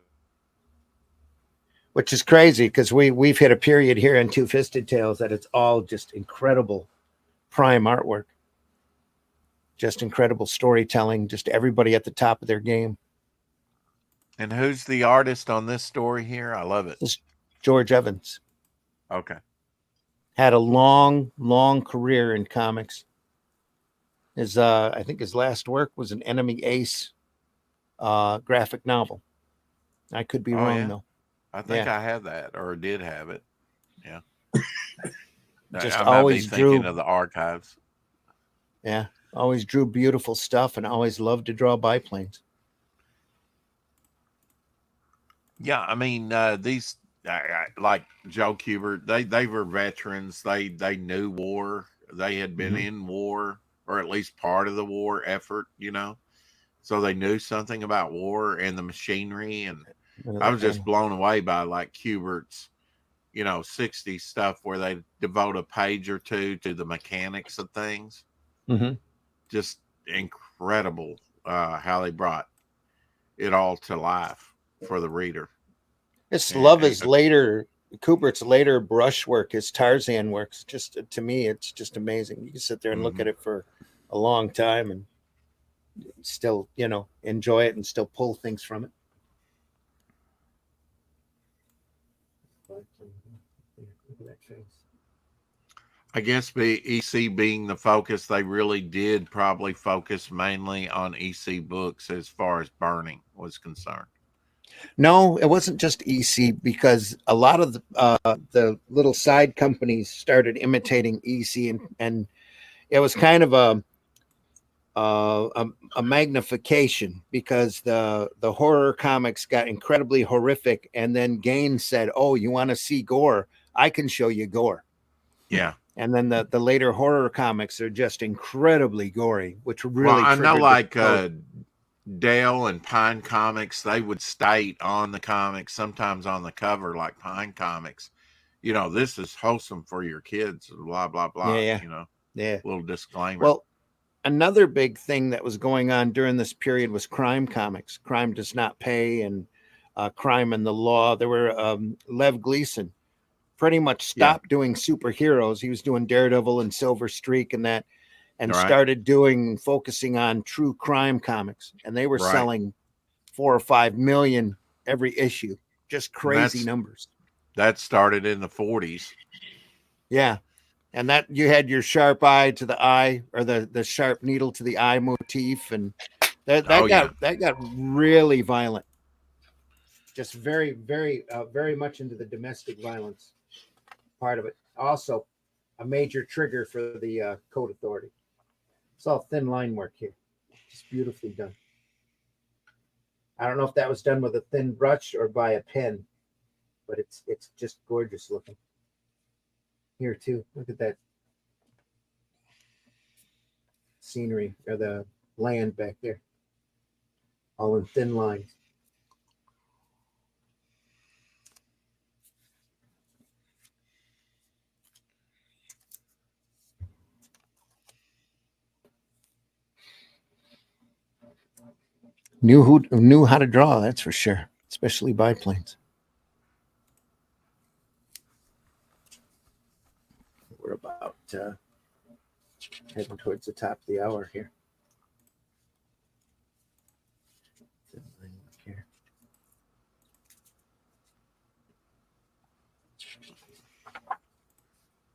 Which is crazy because we've hit a period here in Two Fisted Tales that it's all just incredible prime artwork. Just incredible storytelling, just everybody at the top of their game. And who's the artist on this story here? I love it. This is George Evans. Okay. Had a long, long career in comics. I think his last work was an Enemy Ace graphic novel. I could be wrong, though. I think I have that, or did have it. Yeah. Just I always might be thinking drew of the archives. Yeah, always drew beautiful stuff, and always loved to draw biplanes. Yeah, I mean, these like Joe Kubert, they were veterans. They knew war. They had been in war, or at least part of the war effort, so they knew something about war and the machinery. And I was just blown away by like Kubert's 60s stuff where they devote a page or two to the mechanics of things. Just incredible how they brought it all to life for the reader. This love is later Kubert's later brushwork, his Tarzan works, just to me, it's just amazing. You can sit there and look at it for a long time and still, enjoy it and still pull things from it. I guess EC being the focus, they really did probably focus mainly on EC books as far as burning was concerned. No, it wasn't just EC, because a lot of the little side companies started imitating EC, and it was kind of a magnification, because the horror comics got incredibly horrific, and then Gaines said, "Oh, you want to see gore? I can show you gore." Yeah. And then the later horror comics are just incredibly gory, which really I know, triggered like Dale and Pine Comics, they would state on the comics, sometimes on the cover, like Pine Comics, this is wholesome for your kids, blah, blah, blah. Yeah. Little disclaimer. Well, another big thing that was going on during this period was crime comics. Crime Does Not Pay and Crime and the Law. There were Lev Gleason pretty much stopped doing superheroes. He was doing Daredevil and Silver Streak and that, and started focusing on true crime comics. And they were selling 4 or 5 million every issue. Just crazy numbers. That started in the 40s. Yeah. And that you had your sharp eye to the eye, or the sharp needle to the eye motif. And that got really violent. Just very, very, very much into the domestic violence part of it. Also, a major trigger for the Code Authority. It's all thin line work here. Just beautifully done. I don't know if that was done with a thin brush or by a pen, but it's just gorgeous looking. Here too. Look at that scenery, or the land back there. All in thin lines. Knew how to draw, that's for sure, especially biplanes. We're about heading towards the top of the hour here.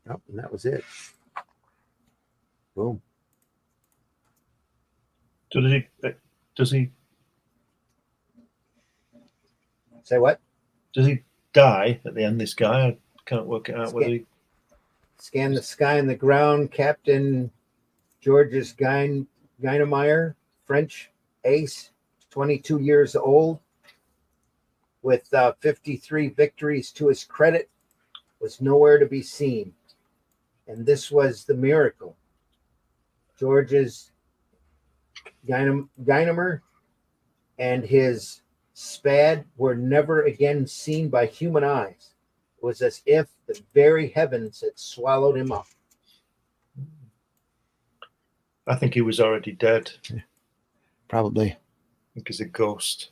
Oh, and that was it. Boom. Does he say what? Does he die at the end, this guy? I can't work it out. Whether he Scan the sky and the ground, Captain Georges Guynemeyer, French ace, 22 years old, with 53 victories to his credit, was nowhere to be seen. And this was the miracle. Georges Guynemer and his Spad were never again seen by human eyes. It was as if the very heavens had swallowed him up. I think he was already dead. Probably. I think he's a ghost.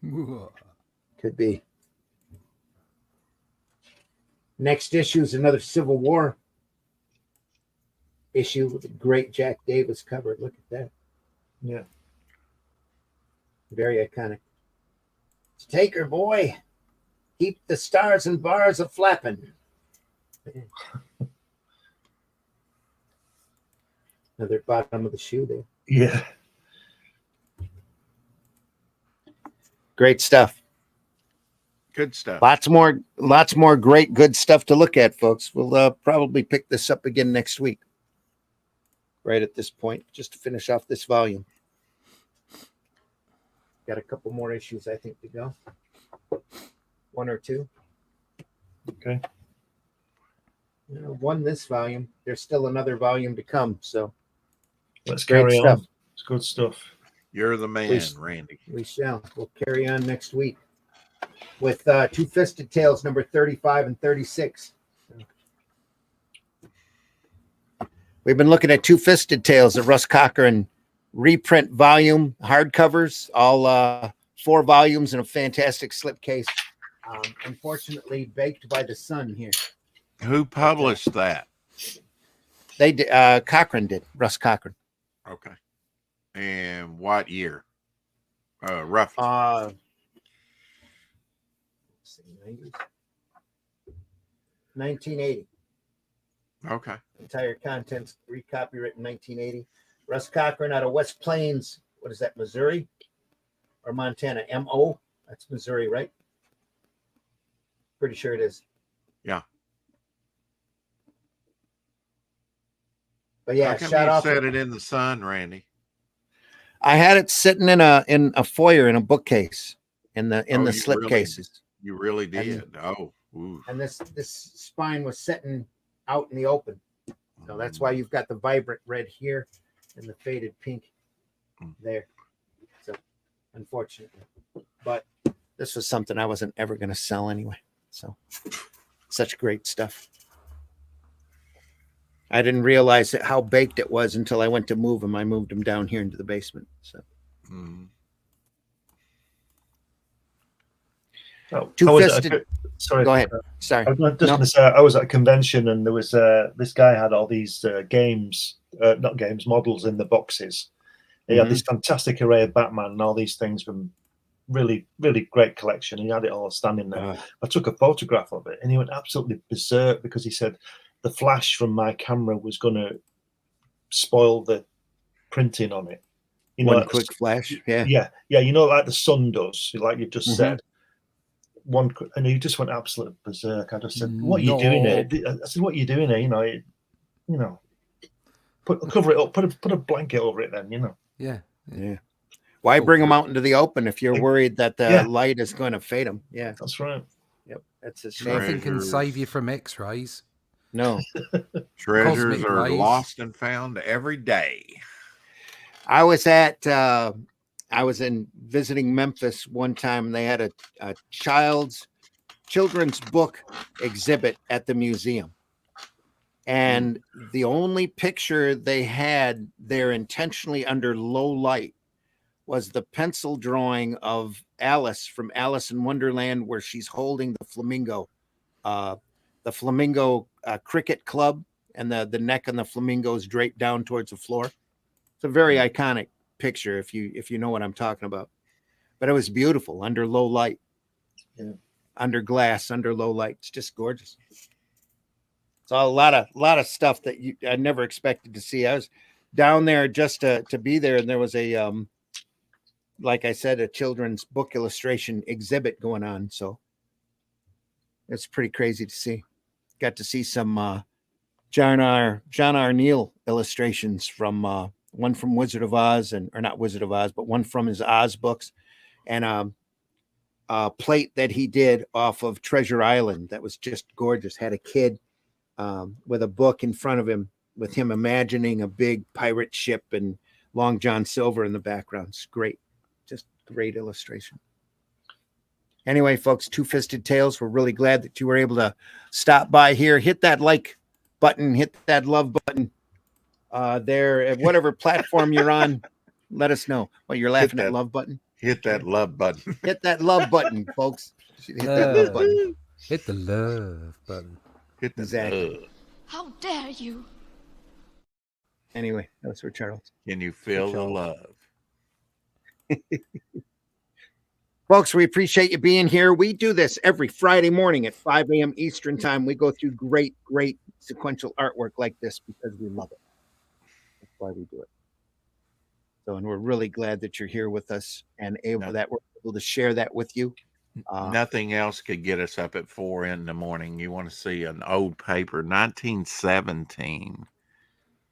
Could be. Next issue is another Civil War issue with a great Jack Davis cover. Look at that. Yeah. Very iconic. Take her, boy. Keep the stars and bars a flapping. Another bottom of the shoe there. Yeah. Great stuff. Good stuff. Lots more great, good stuff to look at, folks. We'll probably pick this up again next week. Right at this point, just to finish off this volume. Got a couple more issues, I think, to go. 1 or 2. Okay. One this volume. There's still another volume to come, so let's carry stuff. on. It's good stuff. You're the man, Randy. We shall. We'll carry on next week with Two Fisted Tales number 35 and 36. We've been looking at Two Fisted Tales, the Russ Cochran reprint volume, hardcovers, all 4 volumes in a fantastic slipcase. Unfortunately, baked by the sun here. Who published that? They did. Cochran did. Russ Cochran. Okay. And what year? Roughly. 1980. Okay. Entire contents recopyright in 1980. Russ Cochran out of West Plains. What is that, Missouri or Montana? MO. That's Missouri, right? Pretty sure it is. Yeah. But yeah, How come shout you out. set it in the sun, Randy? I had it sitting in a foyer in a bookcase in the Oh, slip cases. You really did. Ooh. And this spine was sitting out in the open. So that's why you've got the vibrant red here and the faded pink there. So unfortunately. But this was something I wasn't ever going to sell anyway. So such great stuff. I didn't realize how baked it was until I went to move them. I moved them down here into the basement. So Sorry. Go ahead. Sorry. I was just going to say, I was at a convention and there was this guy had all these models in the boxes. He had this fantastic array of Batman and all these things from really, really great collection. He had it all standing there. I took a photograph of it and he went absolutely berserk because he said the flash from my camera was going to spoil the printing on it. You know, one quick flash. Yeah. You know, like the sun does, like you've just said. And he just went absolute berserk. I just said, "What are you doing here?" I said, "What are you doing here? You know, cover it up, put a blanket over it. Then, you know." Yeah. Why bring them out into the open if you're worried that the light is going to fade them? Yeah, that's right. Yep, that's a shame. Nothing can save you from X-rays. No, treasures are lost and found every day. I was visiting Memphis one time, and they had a children's book exhibit at the museum. And the only picture they had there intentionally under low light was the pencil drawing of Alice from Alice in Wonderland, where she's holding the flamingo cricket club, and the neck on the flamingo is draped down towards the floor. It's a very iconic picture if you know what I'm talking about. But it was beautiful under low light. Yeah. Under glass, under low light. It's just gorgeous. So a lot of stuff that I never expected to see. I was down there just to be there, and there was a like I said, a children's book illustration exhibit going on. So it's pretty crazy to see. Got to see some John R. Neal illustrations from one from Wizard of Oz, or not Wizard of Oz, but one from his Oz books, and a plate that he did off of Treasure Island that was just gorgeous. Had a kid with a book in front of him, with him imagining a big pirate ship and Long John Silver in the background. It's great, just great illustration. Anyway, folks, Two Fisted Tales, we're really glad that you were able to stop by here. Hit that like button, hit that love button. There, at whatever platform you're on, let us know. What, you're laughing at love button? Hit that love button. Hit that love button, folks. Hit that love button. Hit the love button. Hit the love. How dare you? Anyway, that was for Charles. Can you feel the love? Folks, we appreciate you being here. We do this every Friday morning at 5 a.m. Eastern time. We go through great sequential artwork like this because we love it. That's why we do it. So, and we're really glad that you're here with us and that we're able to share that with you. Nothing else could get us up at 4 a.m. You want to see an old paper, 1917.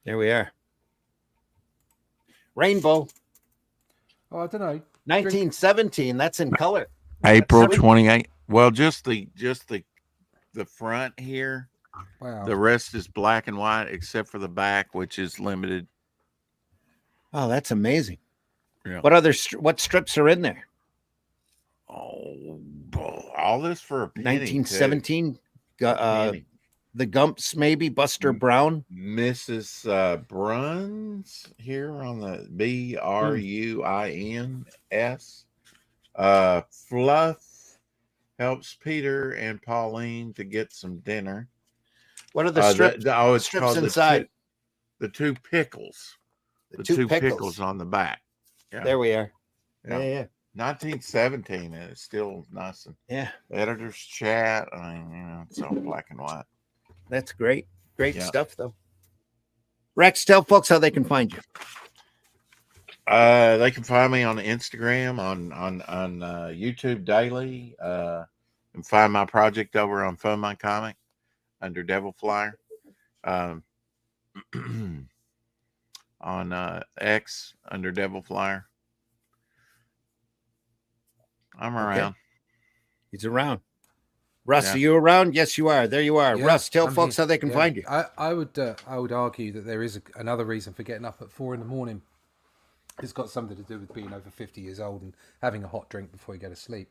There we are. Rainbow. Oh, I don't know. 1917. That's in color. April 28. Well, just the front here. Wow. The rest is black and white except for the back, which is limited. Oh, that's amazing. Yeah. What strips are in there? Oh, all this for a penny. 1917. The Gumps, maybe Buster Brown. Mrs. Bruns here on the Bruins. Fluff helps Peter and Pauline to get some dinner. What are the strips? It's strips called inside? the two pickles. The two pickles. pickles on the back. Yeah. There we are. Yeah. Yeah. 1917, and it's still nice. And editor's chat. I mean, it's all black and white. That's great. Great stuff, though. Rex, tell folks how they can find you. They can find me on Instagram, on YouTube daily, and find my project over on Fun My Comic under Devil Flyer. On X under Devil Flyer. I'm around. Okay. He's around. Russ, are you around? Yes, you are. There you are. Yeah, Russ, tell I'm folks here. how they can find you. I would argue that there is another reason for getting up at 4 a.m. It's got something to do with being over 50 years old and having a hot drink before you go to sleep.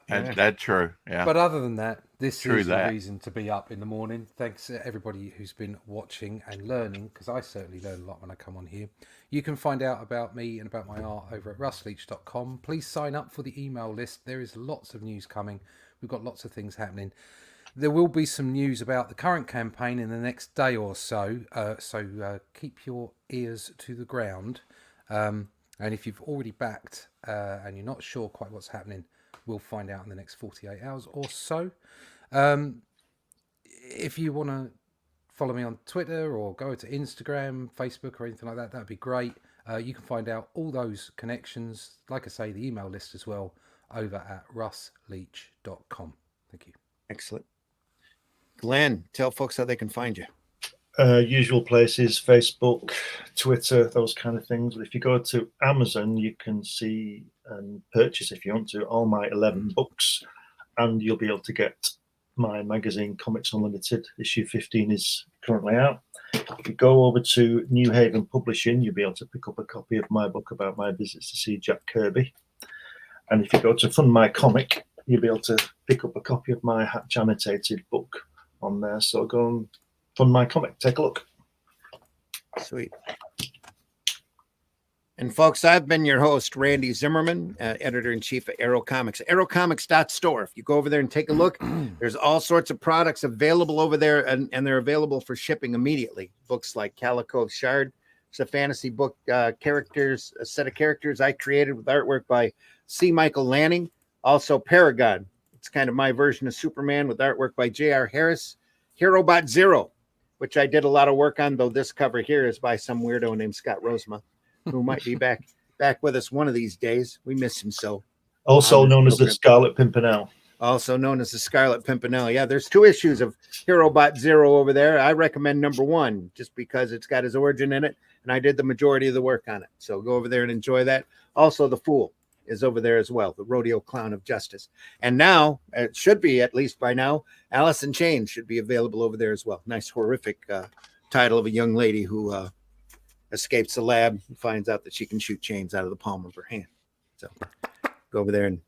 That's true. Yeah. But other than that, this True is that. the reason to be up in the morning. Thanks to everybody who's been watching and learning, because I certainly learn a lot when I come on here. You can find out about me and about my art over at russleach.com. Please sign up for the email list. There is lots of news coming. We've got lots of things happening. There will be some news about the current campaign in the next day or so. So keep your ears to the ground. And if you've already backed and you're not sure quite what's happening, we'll find out in the next 48 hours or so. If you want to follow me on Twitter or go to Instagram, Facebook, or anything like that, that'd be great. You can find out all those connections, like I say, the email list as well, over at russleach.com. Thank you. Excellent. Glenn, tell folks how they can find you. Usual places, Facebook, Twitter, those kind of things. But if you go to Amazon, you can see and purchase, if you want to, all my 11 books, and you'll be able to get my magazine, Comics Unlimited. Issue 15 is currently out. If you go over to New Haven Publishing, you'll be able to pick up a copy of my book about my visits to see Jack Kirby. And if you go to Fund My Comic, you'll be able to pick up a copy of my Hatch annotated book on there. So go and Fund My Comic. Take a look. Sweet. And folks, I've been your host, Randy Zimmerman, editor-in-chief of Arrow Comics. ArrowComics.store. If you go over there and take a look, there's all sorts of products available over there, and they're available for shipping immediately. Books like Calico Shard. It's a fantasy book, characters, a set of characters I created with artwork by C. Michael Lanning. Also Paragon. It's kind of my version of Superman with artwork by J.R. Harris. HeroBot Zero, which I did a lot of work on, though this cover here is by some weirdo named Scott Rosema, who might be back with us one of these days. We miss him so. Also known as the Scarlet Pimpernel. Also known as the Scarlet Pimpernel. Yeah, there's 2 issues of HeroBot Zero over there. I recommend number 1 just because it's got his origin in it, and I did the majority of the work on it. So go over there and enjoy that. Also, The Fool is over there as well, the rodeo clown of justice. And now, it should be, at least by now, Alice in Chains should be available over there as well. Nice, horrific title of a young lady who escapes the lab and finds out that she can shoot chains out of the palm of her hand. So go over there and,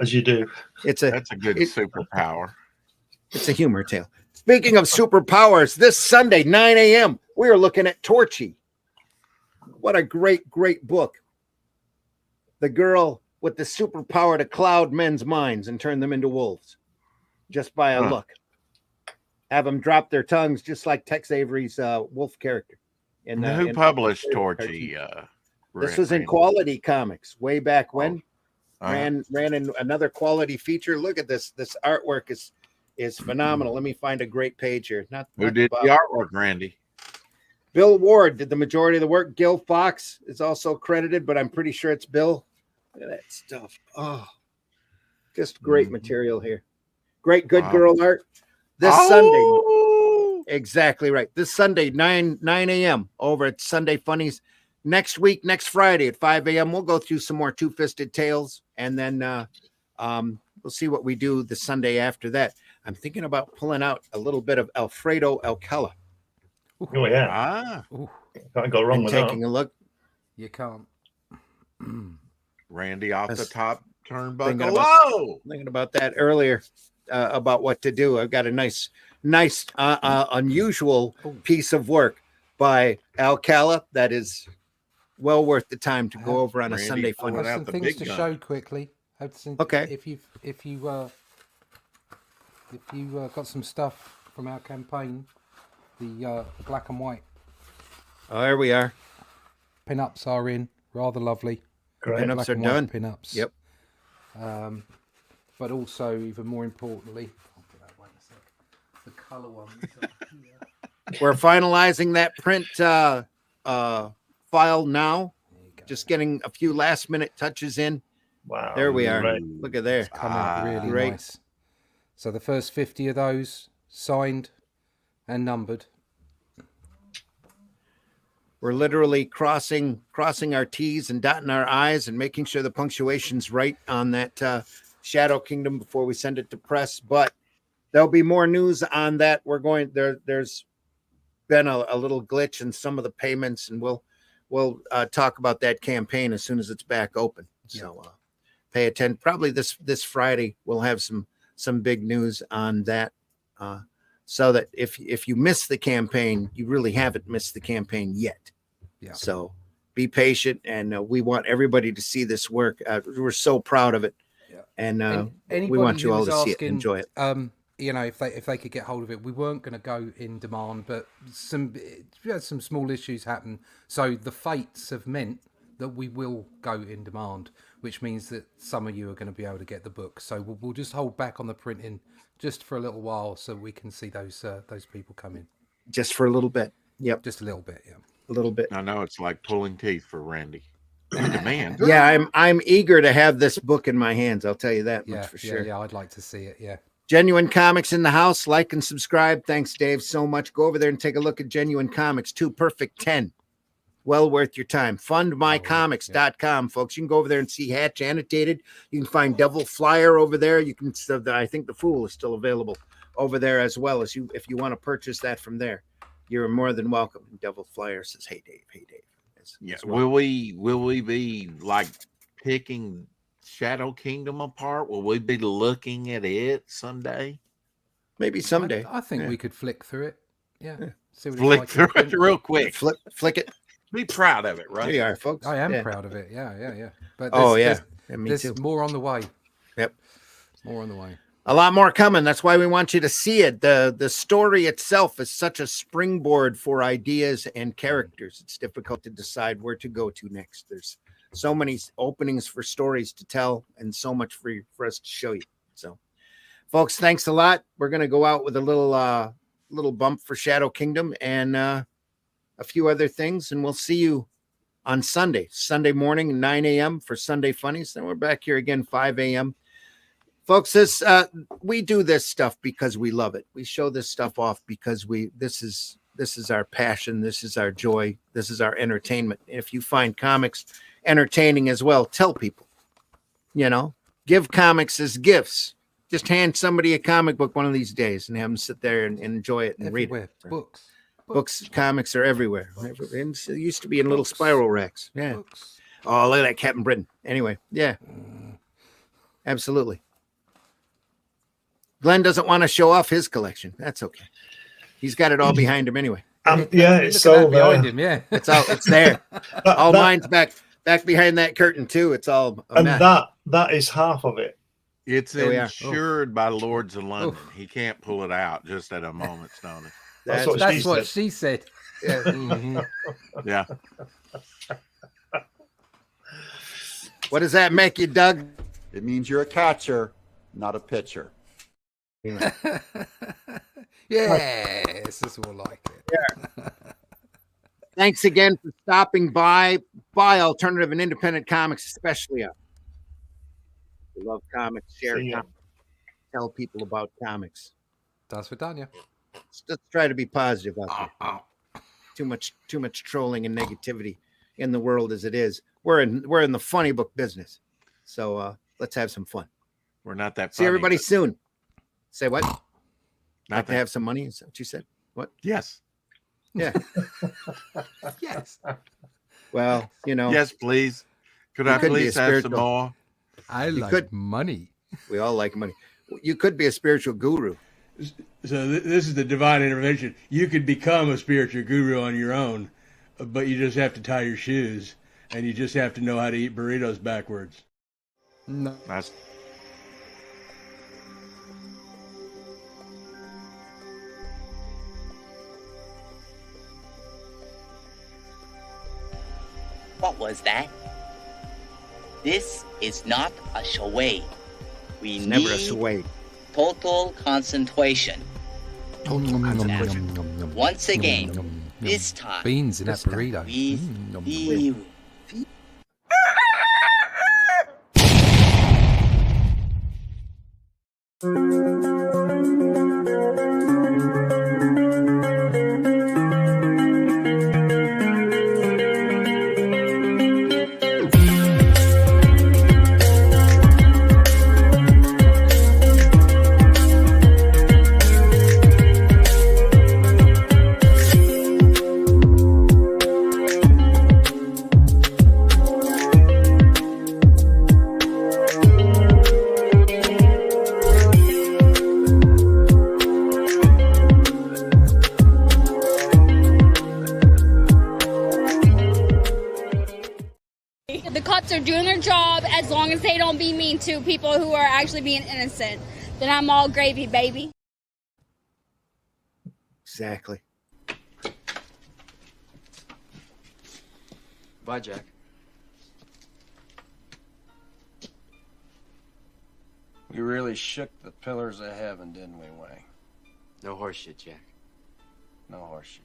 as you do. That's a good superpower. It's a humor tale. Speaking of superpowers, this Sunday, 9 a.m., we are looking at Torchy. What a great, great book. The girl with the superpower to cloud men's minds and turn them into wolves just by a look. Have them drop their tongues just like Tex Avery's wolf character. Who published Torchy? This was in Quality Comics way back when. Ran in another Quality feature. Look at this. This artwork is phenomenal. Let me find a great page here. Who did the artwork, Randy? Bill Ward did the majority of the work. Gil Fox is also credited, but I'm pretty sure it's Bill. Look at that stuff. Oh, just great material here. Great good girl art. This Sunday. Exactly right. This Sunday, 9 a.m. over at Sunday Funnies. Next week, next Friday at 5 a.m., we'll go through some more Two-Fisted Tales, and then we'll see what we do the Sunday after that. I'm thinking about pulling out a little bit of Alfredo Alcala. Oh, yeah. Can't go wrong with taking a look. You can't. Randy off the top turnbuckle. Thinking about that earlier, about what to do. I've got a nice, unusual piece of work by Alcala that is well worth the time to go over on a Sunday Funny. Some things to show quickly. Hudson, Okay. If you got some stuff from our campaign, the black and white Oh, there we are. pin-ups are in, rather lovely. Great. Pin-ups Black are and white done. Pin-ups. Yep. But also, even more importantly, I'll put that one in a sec. The colour one. We're finalizing that print file now. Just getting a few last-minute touches in. Wow. There we are. Right. Look at there. Come out really great. nice. So the first 50 of those signed and numbered. We're literally crossing our T's and dotting our I's and making sure the punctuation's right on that Shadow Kingdom before we send it to press. But there'll be more news on that. There's been a little glitch in some of the payments, and we'll talk about that campaign as soon as it's back open. So pay attention. Probably this Friday we'll have some big news on that. So that if you miss the campaign, you really haven't missed the campaign yet. Yeah. So be patient, and we want everybody to see this work. We're so proud of it, and we want you all to see it, enjoy it. If they could get hold of it, we weren't going to go in demand, but some small issues happen. So the fates have meant that we will go in demand, which means that some of you are going to be able to get the book. So we'll just hold back on the printing just for a little while, so we can see those people come in. Just for a little bit. Yep. Just a little bit. Yeah. A little bit. I know it's like pulling teeth for Randy. Demand. Yeah, I'm eager to have this book in my hands. I'll tell you that much for sure. Yeah, I'd like to see it. Yeah. Genuine Comics in the house. Like and subscribe. Thanks, Dave, so much. Go over there and take a look at Genuine Comics 2 Perfect 10. Well worth your time. Fundmycomics.com, folks. You can go over there and see Hatch annotated. You can find Devil Flyer over there. You can. I think the Fool is still available over there as well as you. If you want to purchase that from there, you're more than welcome. Devil Flyer says, "Hey Dave, hey Dave." As well. Will we be like picking Shadow Kingdom apart? Will we be looking at it someday? Maybe someday. I think we could flick through it. Yeah. See what Flick through it real quick. Flick it. Be proud of it, right? There you are, folks. I am proud of it. Yeah. But me there's too. more on the way. Yep. More on the way. A lot more coming. That's why we want you to see it. The story itself is such a springboard for ideas and characters. It's difficult to decide where to go to next. There's so many openings for stories to tell and so much for us to show you. So, folks, thanks a lot. We're going to go out with a little bump for Shadow Kingdom and a few other things, and we'll see you on Sunday morning, 9 a.m. for Sunday Funnies. Then we're back here again, 5 a.m. Folks, we do this stuff because we love it. We show this stuff off because this is our passion. This is our joy. This is our entertainment. If you find comics entertaining as well, tell people, give comics as gifts. Just hand somebody a comic book one of these days and have them sit there and enjoy it and read it. Books, comics are everywhere. It used to be in little spiral racks. Yeah. Books. Oh, look at that Captain Britain. Anyway, yeah. Absolutely. Glenn doesn't want to show off his collection. That's okay. He's got it all behind him anyway. It's all behind him. Yeah, it's there. All mine's back behind that curtain too. It's all and that is half of it. It's insured by Lords of London. He can't pull it out just at a moment's notice. That's what she said. Yeah. Mm-hmm. Yeah. What does that make you, Doug? It means you're a catcher, not a pitcher. Yes, this will like it. Yeah. Thanks again for stopping by. Buy alternative and independent comics, especially us. We love comics. Share comics. Tell people about comics. Das Vidania. Let's try to be positive out there. Too much trolling and negativity in the world as it is. We're in the funny book business, so let's have some fun. We're not that. See everybody soon. Say what? Like to have some money? Is that what you said? What? Yes. Yeah. Yes. Well, Yes, please. Could I please have some more? I like money. We all like money. You could be a spiritual guru. So this is the divine intervention. You could become a spiritual guru on your own, but you just have to tie your shoes, and you just have to know how to eat burritos backwards. No. That's What was that? This is not a charade. We It's need never a sway. total concentration. Total concentration. Once again, this time Beans in that burrito. with you. The cops are doing their job as long as they don't be mean to people who are actually being innocent. Then I'm all gravy, baby. Exactly. Bye, Jack. We really shook the pillars of heaven, didn't we, Wayne? No horseshit, Jack. No horseshit.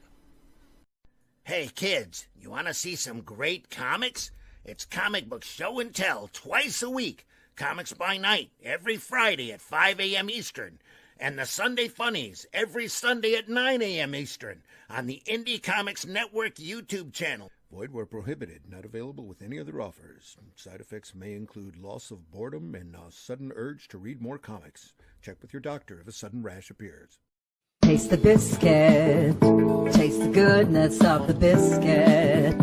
Hey, kids, you want to see some great comics? It's Comic Book Show and Tell twice a week. Comics by Night every Friday at 5 a.m. Eastern. And the Sunday Funnies every Sunday at 9 a.m. Eastern on the Indie Comics Network YouTube channel. Void where prohibited, not available with any other offers. Side effects may include loss of boredom and a sudden urge to read more comics. Check with your doctor if a sudden rash appears. Taste the biscuit. Taste the goodness of the biscuit.